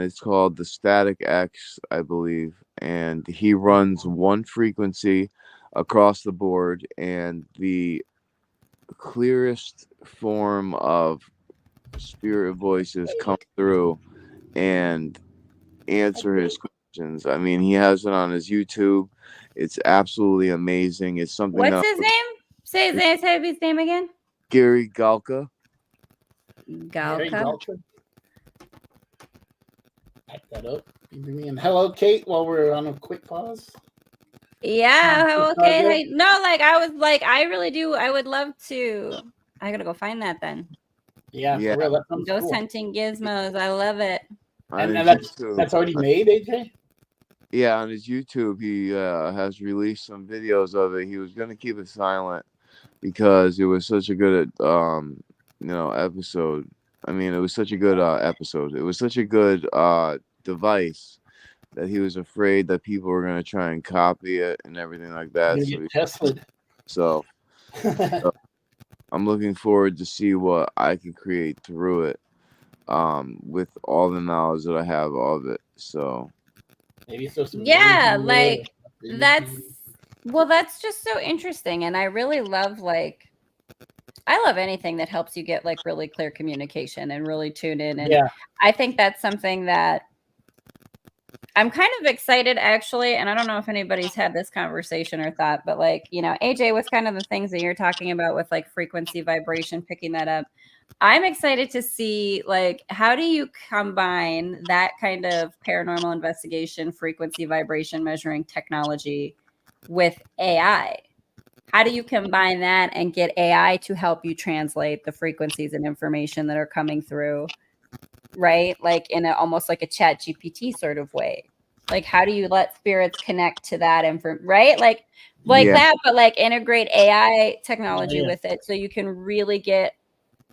It's called the Static X, I believe, and he runs one frequency across the board, and the clearest form of spirit voices come through and answer his questions. I mean, he has it on his YouTube. It's absolutely amazing. It's something What's that his name? Say his name again. Gary Galka. Galka. Type that up. And hello, Kate. While we're on a quick pause. Yeah. Okay. No, like I was like, I really do. I would love to. I gotta go find that then. Yeah. Yeah. For real, that sounds Ghost cool. hunting gizmos. I love it. And that's already made, AJ. Yeah, on his YouTube, he has released some videos of it. He was gonna keep it silent because it was such a good episode. I mean, it was such a good episode. It was such a good device that he was afraid that people were gonna try and copy it and everything like that. Gonna get tested. So I'm looking forward to see what I can create through it, with all the knowledge that I have of it. So maybe so. Yeah, like that's just so interesting, and I really love, like, I love anything that helps you get like really clear communication and really tune in. And yeah. I think that's something that I'm kind of excited, actually. And I don't know if anybody's had this conversation or thought, but like, you know, AJ, with kind of the things that you're talking about with like frequency, vibration, picking that up, I'm excited to see, like, how do you combine that kind of paranormal investigation, frequency, vibration measuring technology with AI? How do you combine that and get AI to help you translate the frequencies and information that are coming through, right? Like in almost like a chat GPT sort of way. Like, how do you let spirits connect to that right? Like yeah. that, but like integrate AI technology with it so you can really get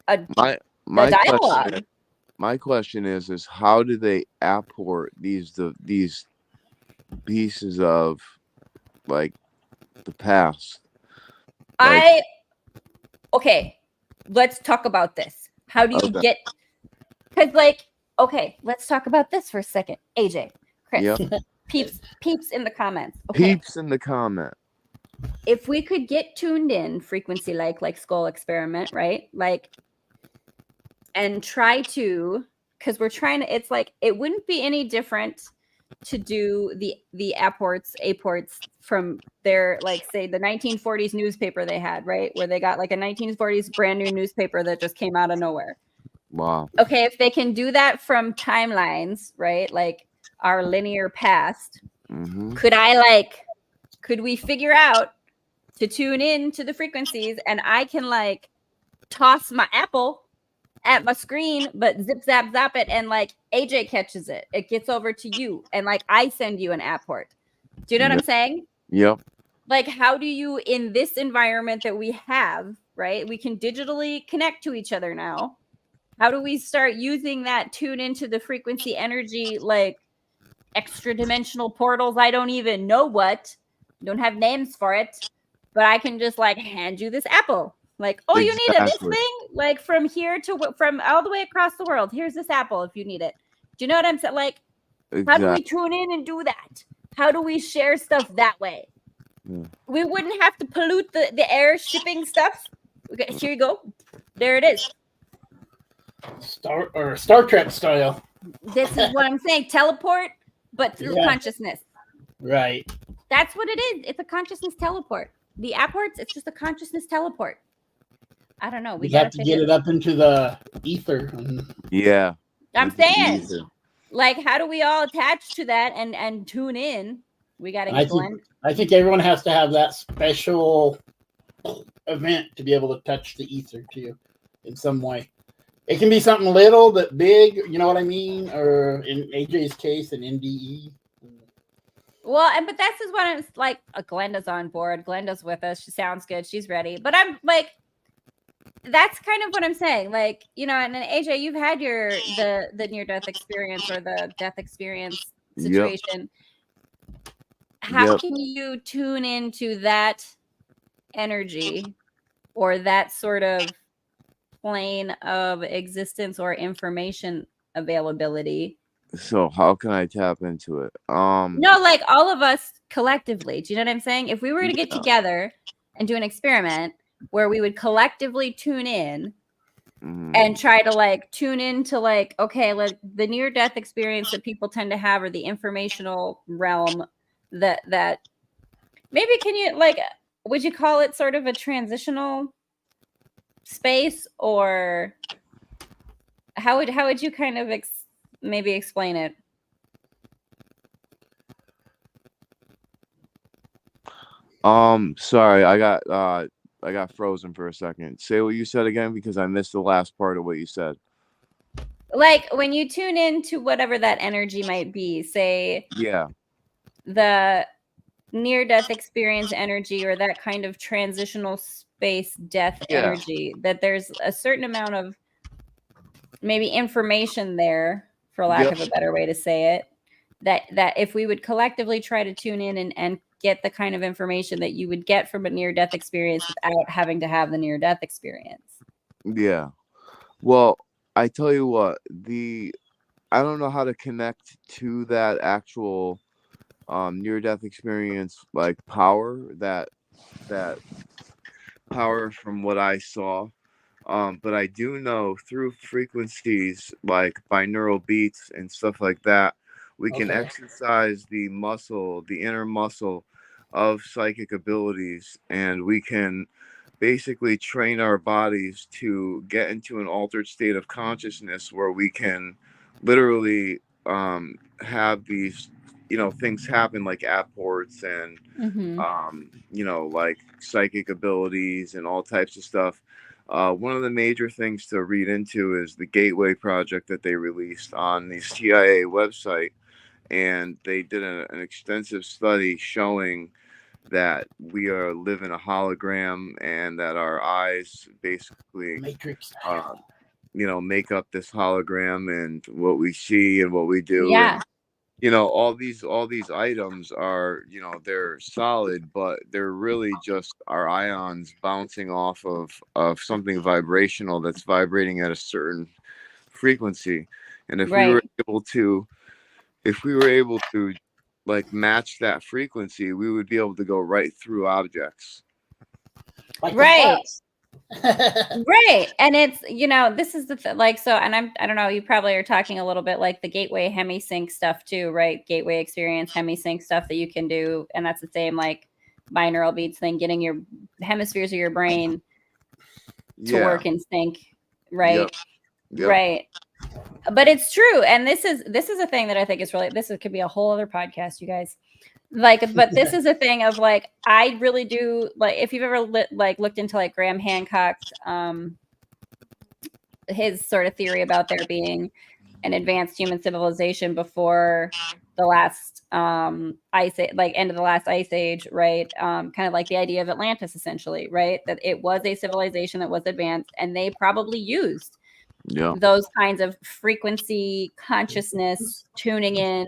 a dialogue. My question is how do they apport these pieces of like the past? Okay, let's talk about this. How do you get, because like, okay, let's talk about this for a second. AJ, Chris, yep. peeps in the comments. Okay. Peeps in the comment. If we could get tuned in frequency, like skull experiment, right? Like, and try to, because we're trying to, it's like, it wouldn't be any different to do the apports from their, like, say the 1940s newspaper they had, right? Where they got like a 1940s brand new newspaper that just came out of nowhere. Wow. Okay, if they can do that from timelines, right? Like our linear past, could we figure out to tune in to the frequencies, and I can like toss my apple at my screen, but zip zap zap it, and like AJ catches it, it gets over to you, and like I send you an apport. Do you know what I'm saying? Yep. Like, how do you, in this environment that we have, right? We can digitally connect to each other now. How do we start using that tune into the frequency energy, like extra dimensional portals? I don't even know what, don't have names for it, but I can just like hand you this apple. Like, oh, you need this thing? Like from here to from all the way across the world. Here's this apple if you need it. Do you know what I'm saying? Like, how do we tune in and do that? How do we share stuff that way? We wouldn't have to pollute the air shipping stuff. Okay, here you go. There it is. Star Trek style. This is what I'm saying. Teleport, but through consciousness. Right. That's what it is. It's a consciousness teleport. The apports, it's just a consciousness teleport. I don't know. We have to get it up into the ether. Yeah. I'm saying, like, how do we all attach to that and tune in? We got to get blend. I think everyone has to have that special event to be able to touch the ether too, in some way. It can be something little but big, you know what I mean? Or in AJ's case, an NDE. Well, but that's just what it's like. Glenda's on board. Glenda's with us. She sounds good. She's ready. But I'm like, that's kind of what I'm saying. Like, you know, and then AJ, you've had the near death experience or the death experience situation. How can you tune into that energy or that sort of plane of existence or information availability? So how can I tap into it? No, like all of us collectively. Do you know what I'm saying? If we were to get together and do an experiment where we would collectively tune in and try to like tune into like, okay, like the near death experience that people tend to have, or the informational realm that maybe, can you, like, would you call it sort of a transitional space, or how would you kind of maybe explain it? Sorry, I got frozen for a second. Say what you said again, because I missed the last part of what you said. Like when you tune into whatever that energy might be, say the near-death experience energy, or that kind of transitional space death energy, that there's a certain amount of maybe information there, for lack of a better way to say it, that if we would collectively try to tune in and get the kind of information that you would get from a near-death experience without having to have the near-death experience. Yeah. Well, I tell you what, I don't know how to connect to that actual near-death experience, like power, that power from what I saw. But I do know through frequencies like binaural beats and stuff like that, we can exercise the muscle, the inner muscle of psychic abilities, and we can basically train our bodies to get into an altered state of consciousness where we can literally have these, things happen, like apports and like psychic abilities and all types of stuff. One of the major things to read into is the Gateway project that they released on the CIA website, and they did an extensive study showing that we are living a hologram, and that our eyes basically Matrix make up this hologram, and what we see and what we do. Yeah. And, all these items are, they're solid, but they're really just our ions bouncing off of something vibrational that's vibrating at a certain frequency. And if we were able to like match that frequency, we would be able to go right through objects. Like right. Right. And it's, this is the like, so, and I don't know, you probably are talking a little bit like the Gateway hemisync stuff too, right? Gateway experience hemisync stuff that you can do. And that's the same like binaural beats thing, getting your hemispheres of your brain to work in sync. Right. Yep. Right. But it's true. And this is a thing that I think is really, could be a whole other podcast, you guys. Like, but this is a thing of like, I really do like, if you've ever looked into like Graham Hancock's, his sort of theory about there being an advanced human civilization before the last ice age, like end of the last ice age, right? Kind of like the idea of Atlantis, essentially, right? That it was a civilization that was advanced, and they probably used those kinds of frequency consciousness tuning in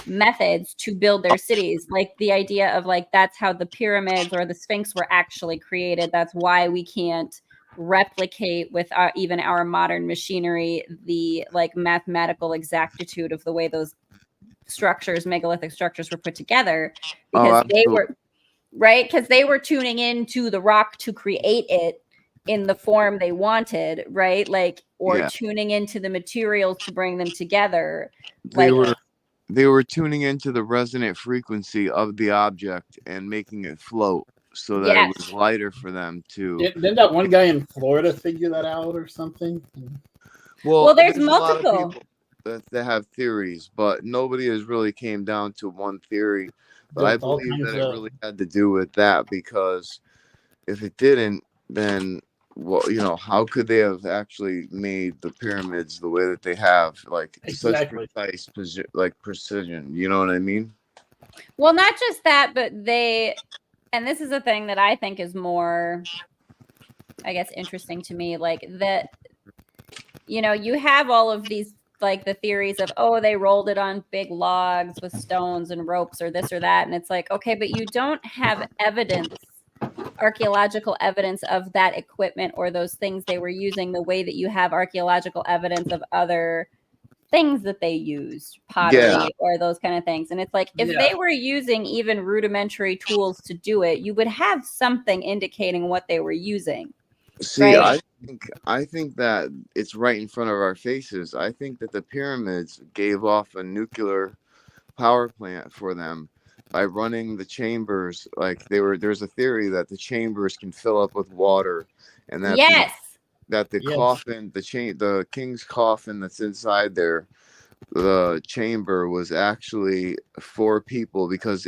methods to build their cities. Like the idea of like, that's how the pyramids or the Sphinx were actually created. That's why we can't replicate with even our modern machinery the like mathematical exactitude of the way those structures, megalithic structures, were put together, because they were tuning into the rock to create it in the form they wanted, right? Like, or tuning into the materials to bring them together. They were tuning into the resonant frequency of the object and making it float so that it was lighter for them to. Didn't that one guy in Florida figure that out or something? Well, there's multiple. A lot of people that have theories, but nobody has really came down to one theory. But I believe that it really had to do with that, because if it didn't, then how could they have actually made the pyramids the way that they have, like such precise precision? You know what I mean? Well, not just that, but and this is a thing that I think is more I guess, interesting to me. Like that, you have all of these, like the theories of, oh, they rolled it on big logs with stones and ropes or this or that. And it's like, okay, but you don't have evidence, archaeological evidence of that equipment or those things they were using the way that you have archaeological evidence of other things that they used, pottery or those kind of things. And it's like, if they were using even rudimentary tools to do it, you would have something indicating what they were using. See, right? I think that it's right in front of our faces. I think that the pyramids gave off a nuclear power plant for them by running the chambers. Like there's a theory that the chambers can fill up with water, and that the coffin, the king's coffin that's inside there, the chamber was actually for people, because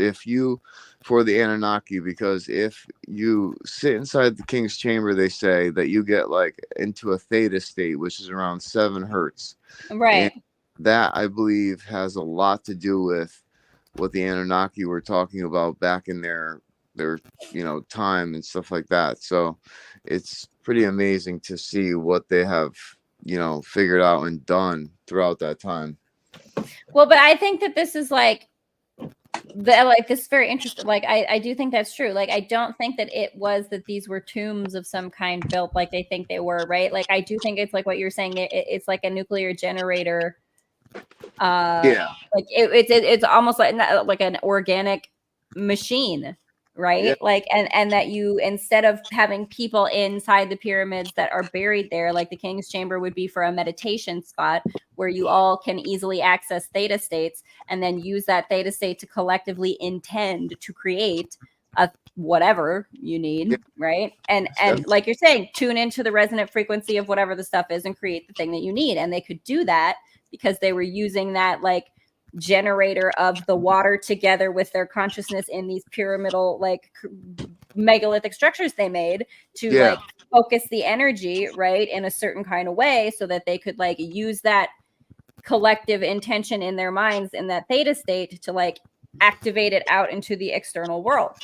for the Anunnaki, because if you sit inside the king's chamber, they say that you get like into a theta state, which is around 7 hertz. Right. And that, I believe, has a lot to do with what the Anunnaki were talking about back in their time and stuff like that. So it's pretty amazing to see what they have, figured out and done throughout that time. Well, but I think that this is like this is very interesting. Like, I do think that's true. Like, I don't think that it was that these were tombs of some kind built like they think they were, right? Like, I do think it's like what you're saying. It's like a nuclear generator. Like it's almost like an organic machine, right? Like, and that you, instead of having people inside the pyramids that are buried there, like the king's chamber would be for a meditation spot where you all can easily access theta states and then use that theta state to collectively intend to create a whatever you need, right? And like you're saying, tune into the resonant frequency of whatever the stuff is and create the thing that you need. And they could do that because they were using that like generator of the water together with their consciousness in these pyramidal like megalithic structures they made to like focus the energy right in a certain kind of way so that they could like use that collective intention in their minds in that theta state to like activate it out into the external world.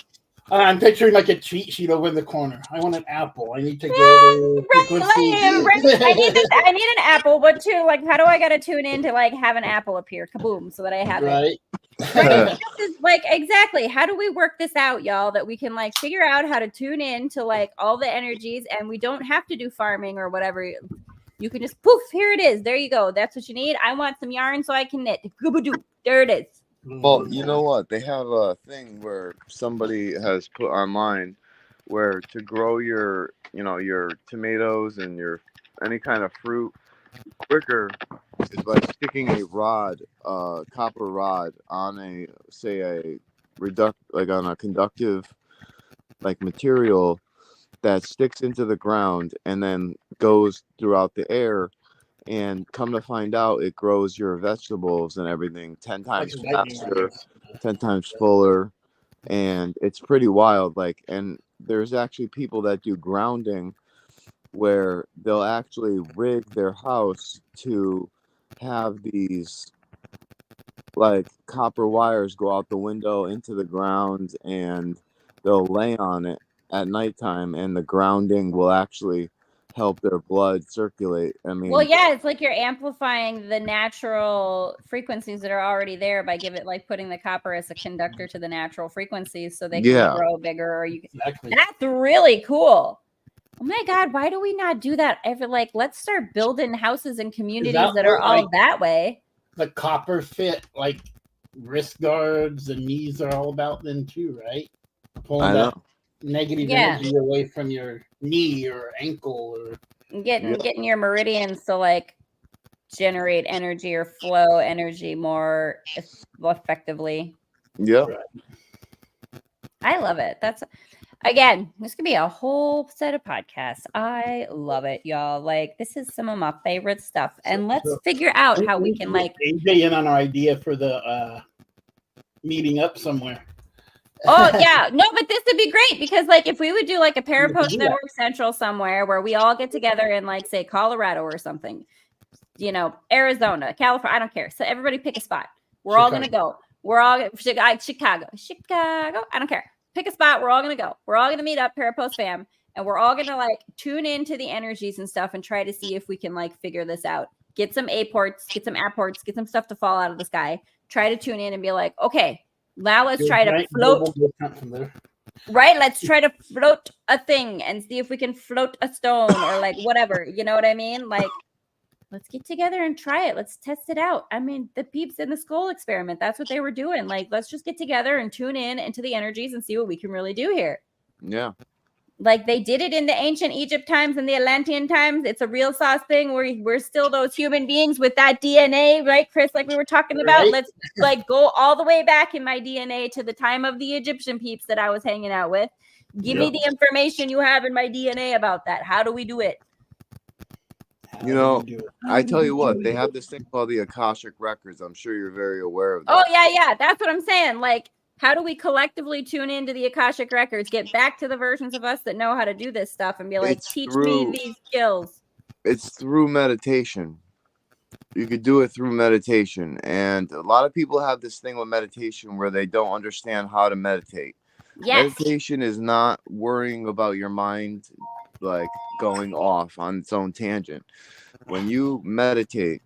I'm picturing like a cheat sheet over in the corner. I want an apple. I need to go to frequency. I need an apple, but too, like, how do I got to tune in to like have an apple appear? Kaboom, so that I have it. Right? This is like exactly. How do we work this out, y'all? That we can like figure out how to tune in to like all the energies, and we don't have to do farming or whatever. You can just poof. Here it is. There you go. That's what you need. I want some yarn so I can knit. Goobadoo. There it is. Well, you know what? They have a thing where somebody has put online where to grow your tomatoes and your any kind of fruit quicker is by sticking a rod, copper rod on on a conductive like material that sticks into the ground and then goes throughout the air. And come to find out, it grows your vegetables and everything 10 times faster, 10 times fuller. And it's pretty wild. Like, and there's actually people that do grounding where they'll actually rig their house to have these like copper wires go out the window into the ground, and they'll lay on it at nighttime, and the grounding will actually help their blood circulate. I mean, well, yeah, it's like you're amplifying the natural frequencies that are already there by putting the copper as a conductor to the natural frequencies so they can grow bigger. Or that's really cool. Oh my God, why do we not do that ever? Like, let's start building houses and communities that are all that way. The copper fit, like wrist guards and knees are all about them too, right? Pulling that negative energy away from your knee or ankle, or getting your meridians to like generate energy or flow energy more effectively. Yeah. I love it. That's again, this could be a whole set of podcasts. I love it, y'all. Like, this is some of my favorite stuff. And let's figure out how we can like AJ in on our idea for the meeting up somewhere. Oh yeah, no, but this would be great because like if we would do like a Parapost Network Central somewhere where we all get together in like say Colorado or something, Arizona, California, I don't care. So everybody pick a spot. We're all gonna go. We're all Chicago. I don't care. Pick a spot. We're all gonna go. We're all gonna meet up, Parapost fam, and we're all gonna like tune into the energies and stuff and try to see if we can like figure this out. Get some apports, get some apports, get some stuff to fall out of the sky. Try to tune in and be like, okay, now let's try to float. Right? Let's try to float a thing and see if we can float a stone or like whatever. You know what I mean? Like, let's get together and try it. Let's test it out. I mean, the peeps in the skull experiment, that's what they were doing. Like, let's just get together and tune in into the energies and see what we can really do here. Yeah. Like they did it in the ancient Egypt times and the Atlantean times. It's a real sauce thing where we're still those human beings with that DNA, right, Chris? Like we were talking about. Right. Let's like go all the way back in my DNA to the time of the Egyptian peeps that I was hanging out with. Give me the information you have in my DNA about that. How do we do it? You know, I tell you what, they have this thing called the Akashic Records. I'm sure you're very aware of that. Oh, yeah. That's what I'm saying. Like, how do we collectively tune into the Akashic Records, get back to the versions of us that know how to do this stuff and be like, teach me these skills? It's through meditation. You could do it through meditation. And a lot of people have this thing with meditation where they don't understand how to meditate. Yes. Meditation is not worrying about your mind like going off on its own tangent. When you meditate,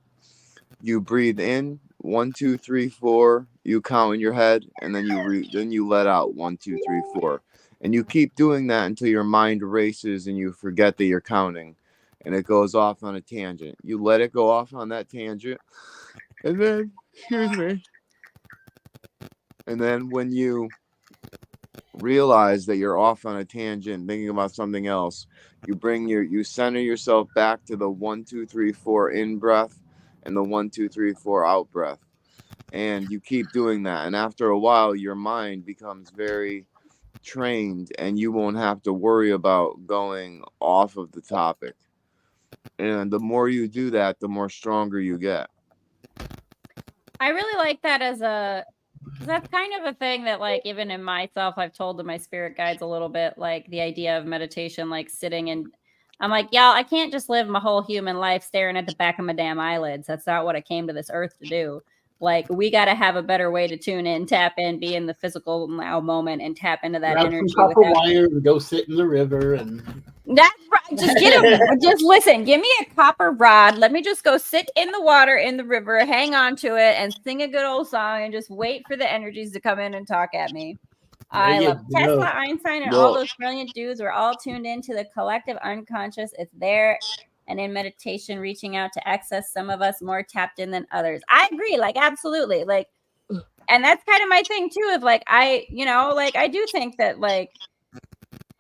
you breathe in 1, 2, 3, 4. You count in your head, and then you let out 1, 2, 3, 4, and you keep doing that until your mind races and you forget that you're counting, and it goes off on a tangent. You let it go off on that tangent, and then when you realize that you're off on a tangent, thinking about something else, you center yourself back to the 1, 2, 3, 4 in breath and the 1, 2, 3, 4 out breath. And you keep doing that. And after a while, your mind becomes very trained and you won't have to worry about going off of the topic. And the more you do that, the more stronger you get. I really like that that's kind of a thing that like even in myself, I've told to my spirit guides a little bit, like the idea of meditation, like sitting and I'm like, y'all, I can't just live my whole human life staring at the back of my damn eyelids. That's not what I came to this earth to do. Like, we got to have a better way to tune in, tap in, be in the physical now moment, and tap into that energy. Some copper wire and go sit in the river. And that's right. Just get him. Just listen. Give me a copper rod. Let me just go sit in the water in the river, hang on to it, and sing a good old song, and just wait for the energies to come in and talk at me. I love Tesla, Einstein, and all those brilliant dudes. We're all tuned into the collective unconscious. It's there. And in meditation, reaching out to access some of us more tapped in than others. I agree. Like, absolutely. Like, and that's kind of my thing too, of like, I do think that like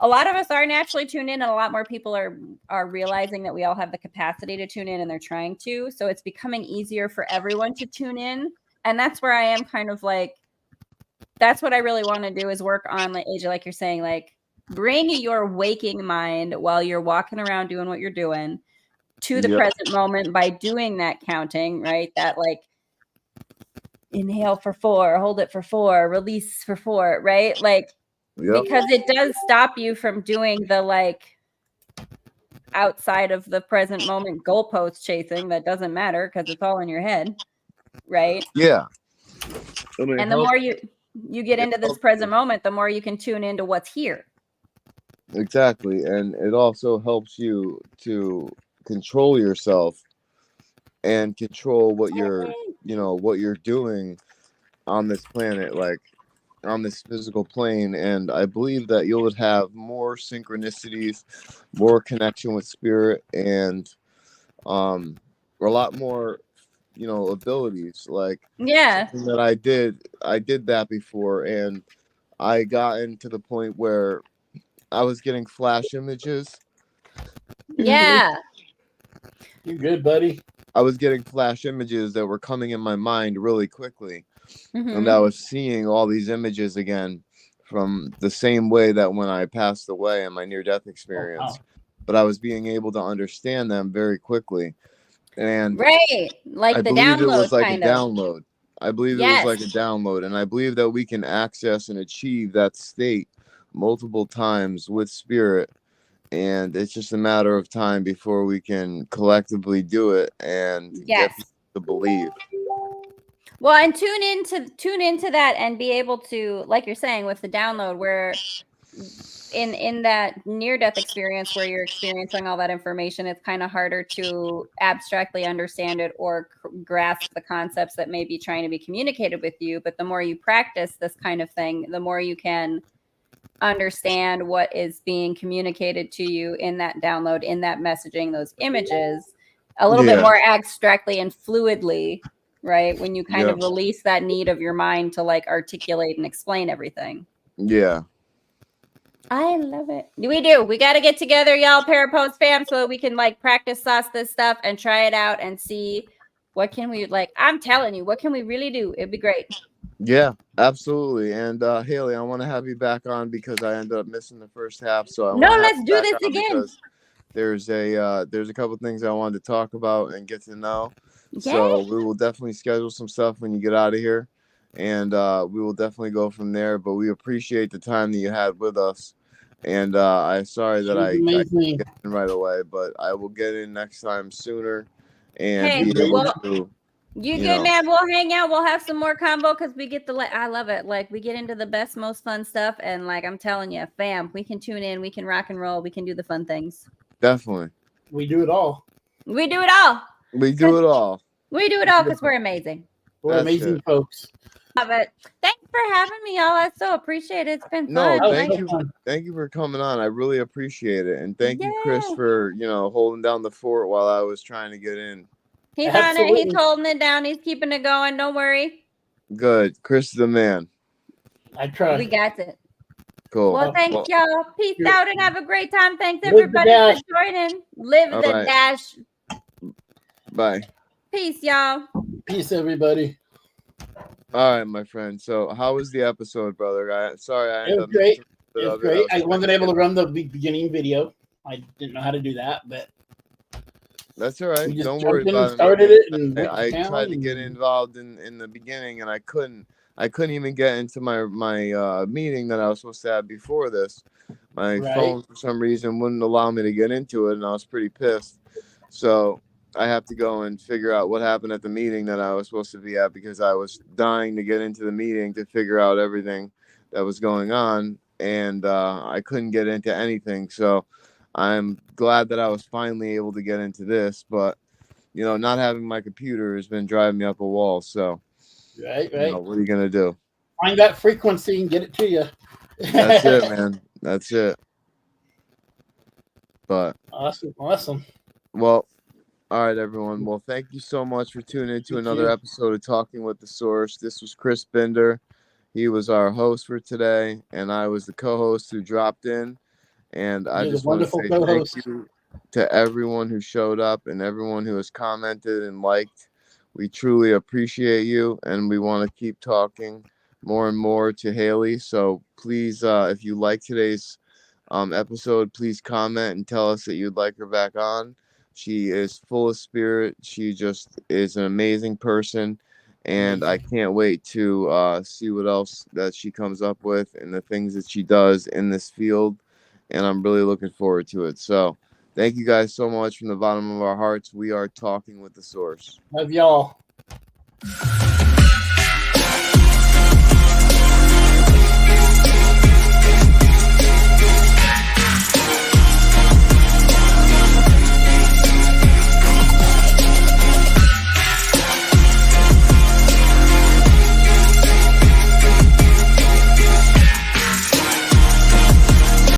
a lot of us are naturally tuned in and a lot more people are realizing that we all have the capacity to tune in and they're trying to. So it's becoming easier for everyone to tune in. And that's where I am kind of like, that's what I really want to do is work on, like, AJ, like you're saying, like, bring your waking mind while you're walking around doing what you're doing to the present moment by doing that counting, right? That like inhale for 4, hold it for 4, release for 4, right? Like, because it does stop you from doing the like outside of the present moment goalpost chasing that doesn't matter because it's all in your head, right? Yeah. And the more you get into this present moment, the more you can tune into what's here. Exactly. And it also helps you to control yourself and control what you're doing on this planet, like on this physical plane. And I believe that you would have more synchronicities, more connection with spirit, and a lot more abilities. Like that I did that before, and I got into the point where I was getting flash images. Yeah. You good, buddy? I was getting flash images that were coming in my mind really quickly. And I was seeing all these images again from the same way that when I passed away in my near-death experience. Oh, wow. But I was being able to understand them very quickly. And like the download, it was like a download. I believe it was like a download. And I believe that we can access and achieve that state multiple times with spirit. And it's just a matter of time before we can collectively do it and get people to believe. Well, and tune into that and be able to, like you're saying, with the download, where in that near-death experience where you're experiencing all that information, it's kind of harder to abstractly understand it or grasp the concepts that may be trying to be communicated with you. But the more you practice this kind of thing, the more you can understand what is being communicated to you in that download, in that messaging, those images, a little bit more abstractly and fluidly, right? When you kind of release that need of your mind to like articulate and explain everything. Yeah. I love it. We do. We got to get together, y'all, Parapost fam, so that we can like practice sauce this stuff and try it out and see what can we like. I'm telling you, what can we really do? It'd be great. Yeah, absolutely. And Haleigh, I want to have you back on because I ended up missing the first half. So let's do this again. There's a couple things I wanted to talk about and get to know. Yeah. So we will definitely schedule some stuff when you get out of here. And we will definitely go from there. But we appreciate the time that you had with us. And I'm sorry that I can't get in right away, but I will get in next time sooner and be able to. You good, man? We'll hang out. We'll have some more combo because we get I love it. Like we get into the best, most fun stuff. And like I'm telling you, fam, we can tune in. We can rock and roll. We can do the fun things. Definitely. We do it all. We do it all. We do it all. We do it all because we're amazing. We're amazing folks. Love it. Thanks for having me, y'all. I so appreciate it. It's been fun. No, thank you. Thank you for coming on. I really appreciate it. And thank you, Chris, for holding down the fort while I was trying to get in. He's on it. He's holding it down. He's keeping it going. Don't worry. Good. Chris is the man. I try. We got it. Cool. Well, thanks, y'all. Peace out and have a great time. Thanks, everybody, for joining. Live the dash. Bye. Peace, y'all. Peace, everybody. All right, my friend. So, how was the episode, brother? It was great. It was great. I wasn't able to run the beginning video. I didn't know how to do that, but that's all right. Don't worry about it. Started it, and I tried to get involved in the beginning, and I couldn't even get into my meeting that I was supposed to have before this. My phone, for some reason, wouldn't allow me to get into it, and I was pretty pissed. So I have to go and figure out what happened at the meeting that I was supposed to be at because I was dying to get into the meeting to figure out everything that was going on, and I couldn't get into anything. So I'm glad that I was finally able to get into this, but not having my computer has been driving me up a wall. So right. What are you gonna do? Find that frequency and get it to you. That's it, man. That's it. But awesome. Well, all right, everyone. Well, thank you so much for tuning into another episode of Talking with the Source. This was Chris Bender. He was our host for today, and I was the co-host who dropped in. And I just want to say thank you to everyone who showed up and everyone who has commented and liked. We truly appreciate you, and we want to keep talking more and more to Haleigh. So please, if you like today's episode, please comment and tell us that you'd like her back on. She is full of spirit. She just is an amazing person, and I can't wait to see what else that she comes up with and the things that she does in this field. And I'm really looking forward to it. So thank you guys so much from the bottom of our hearts. We are Talking with the Source. Love y'all.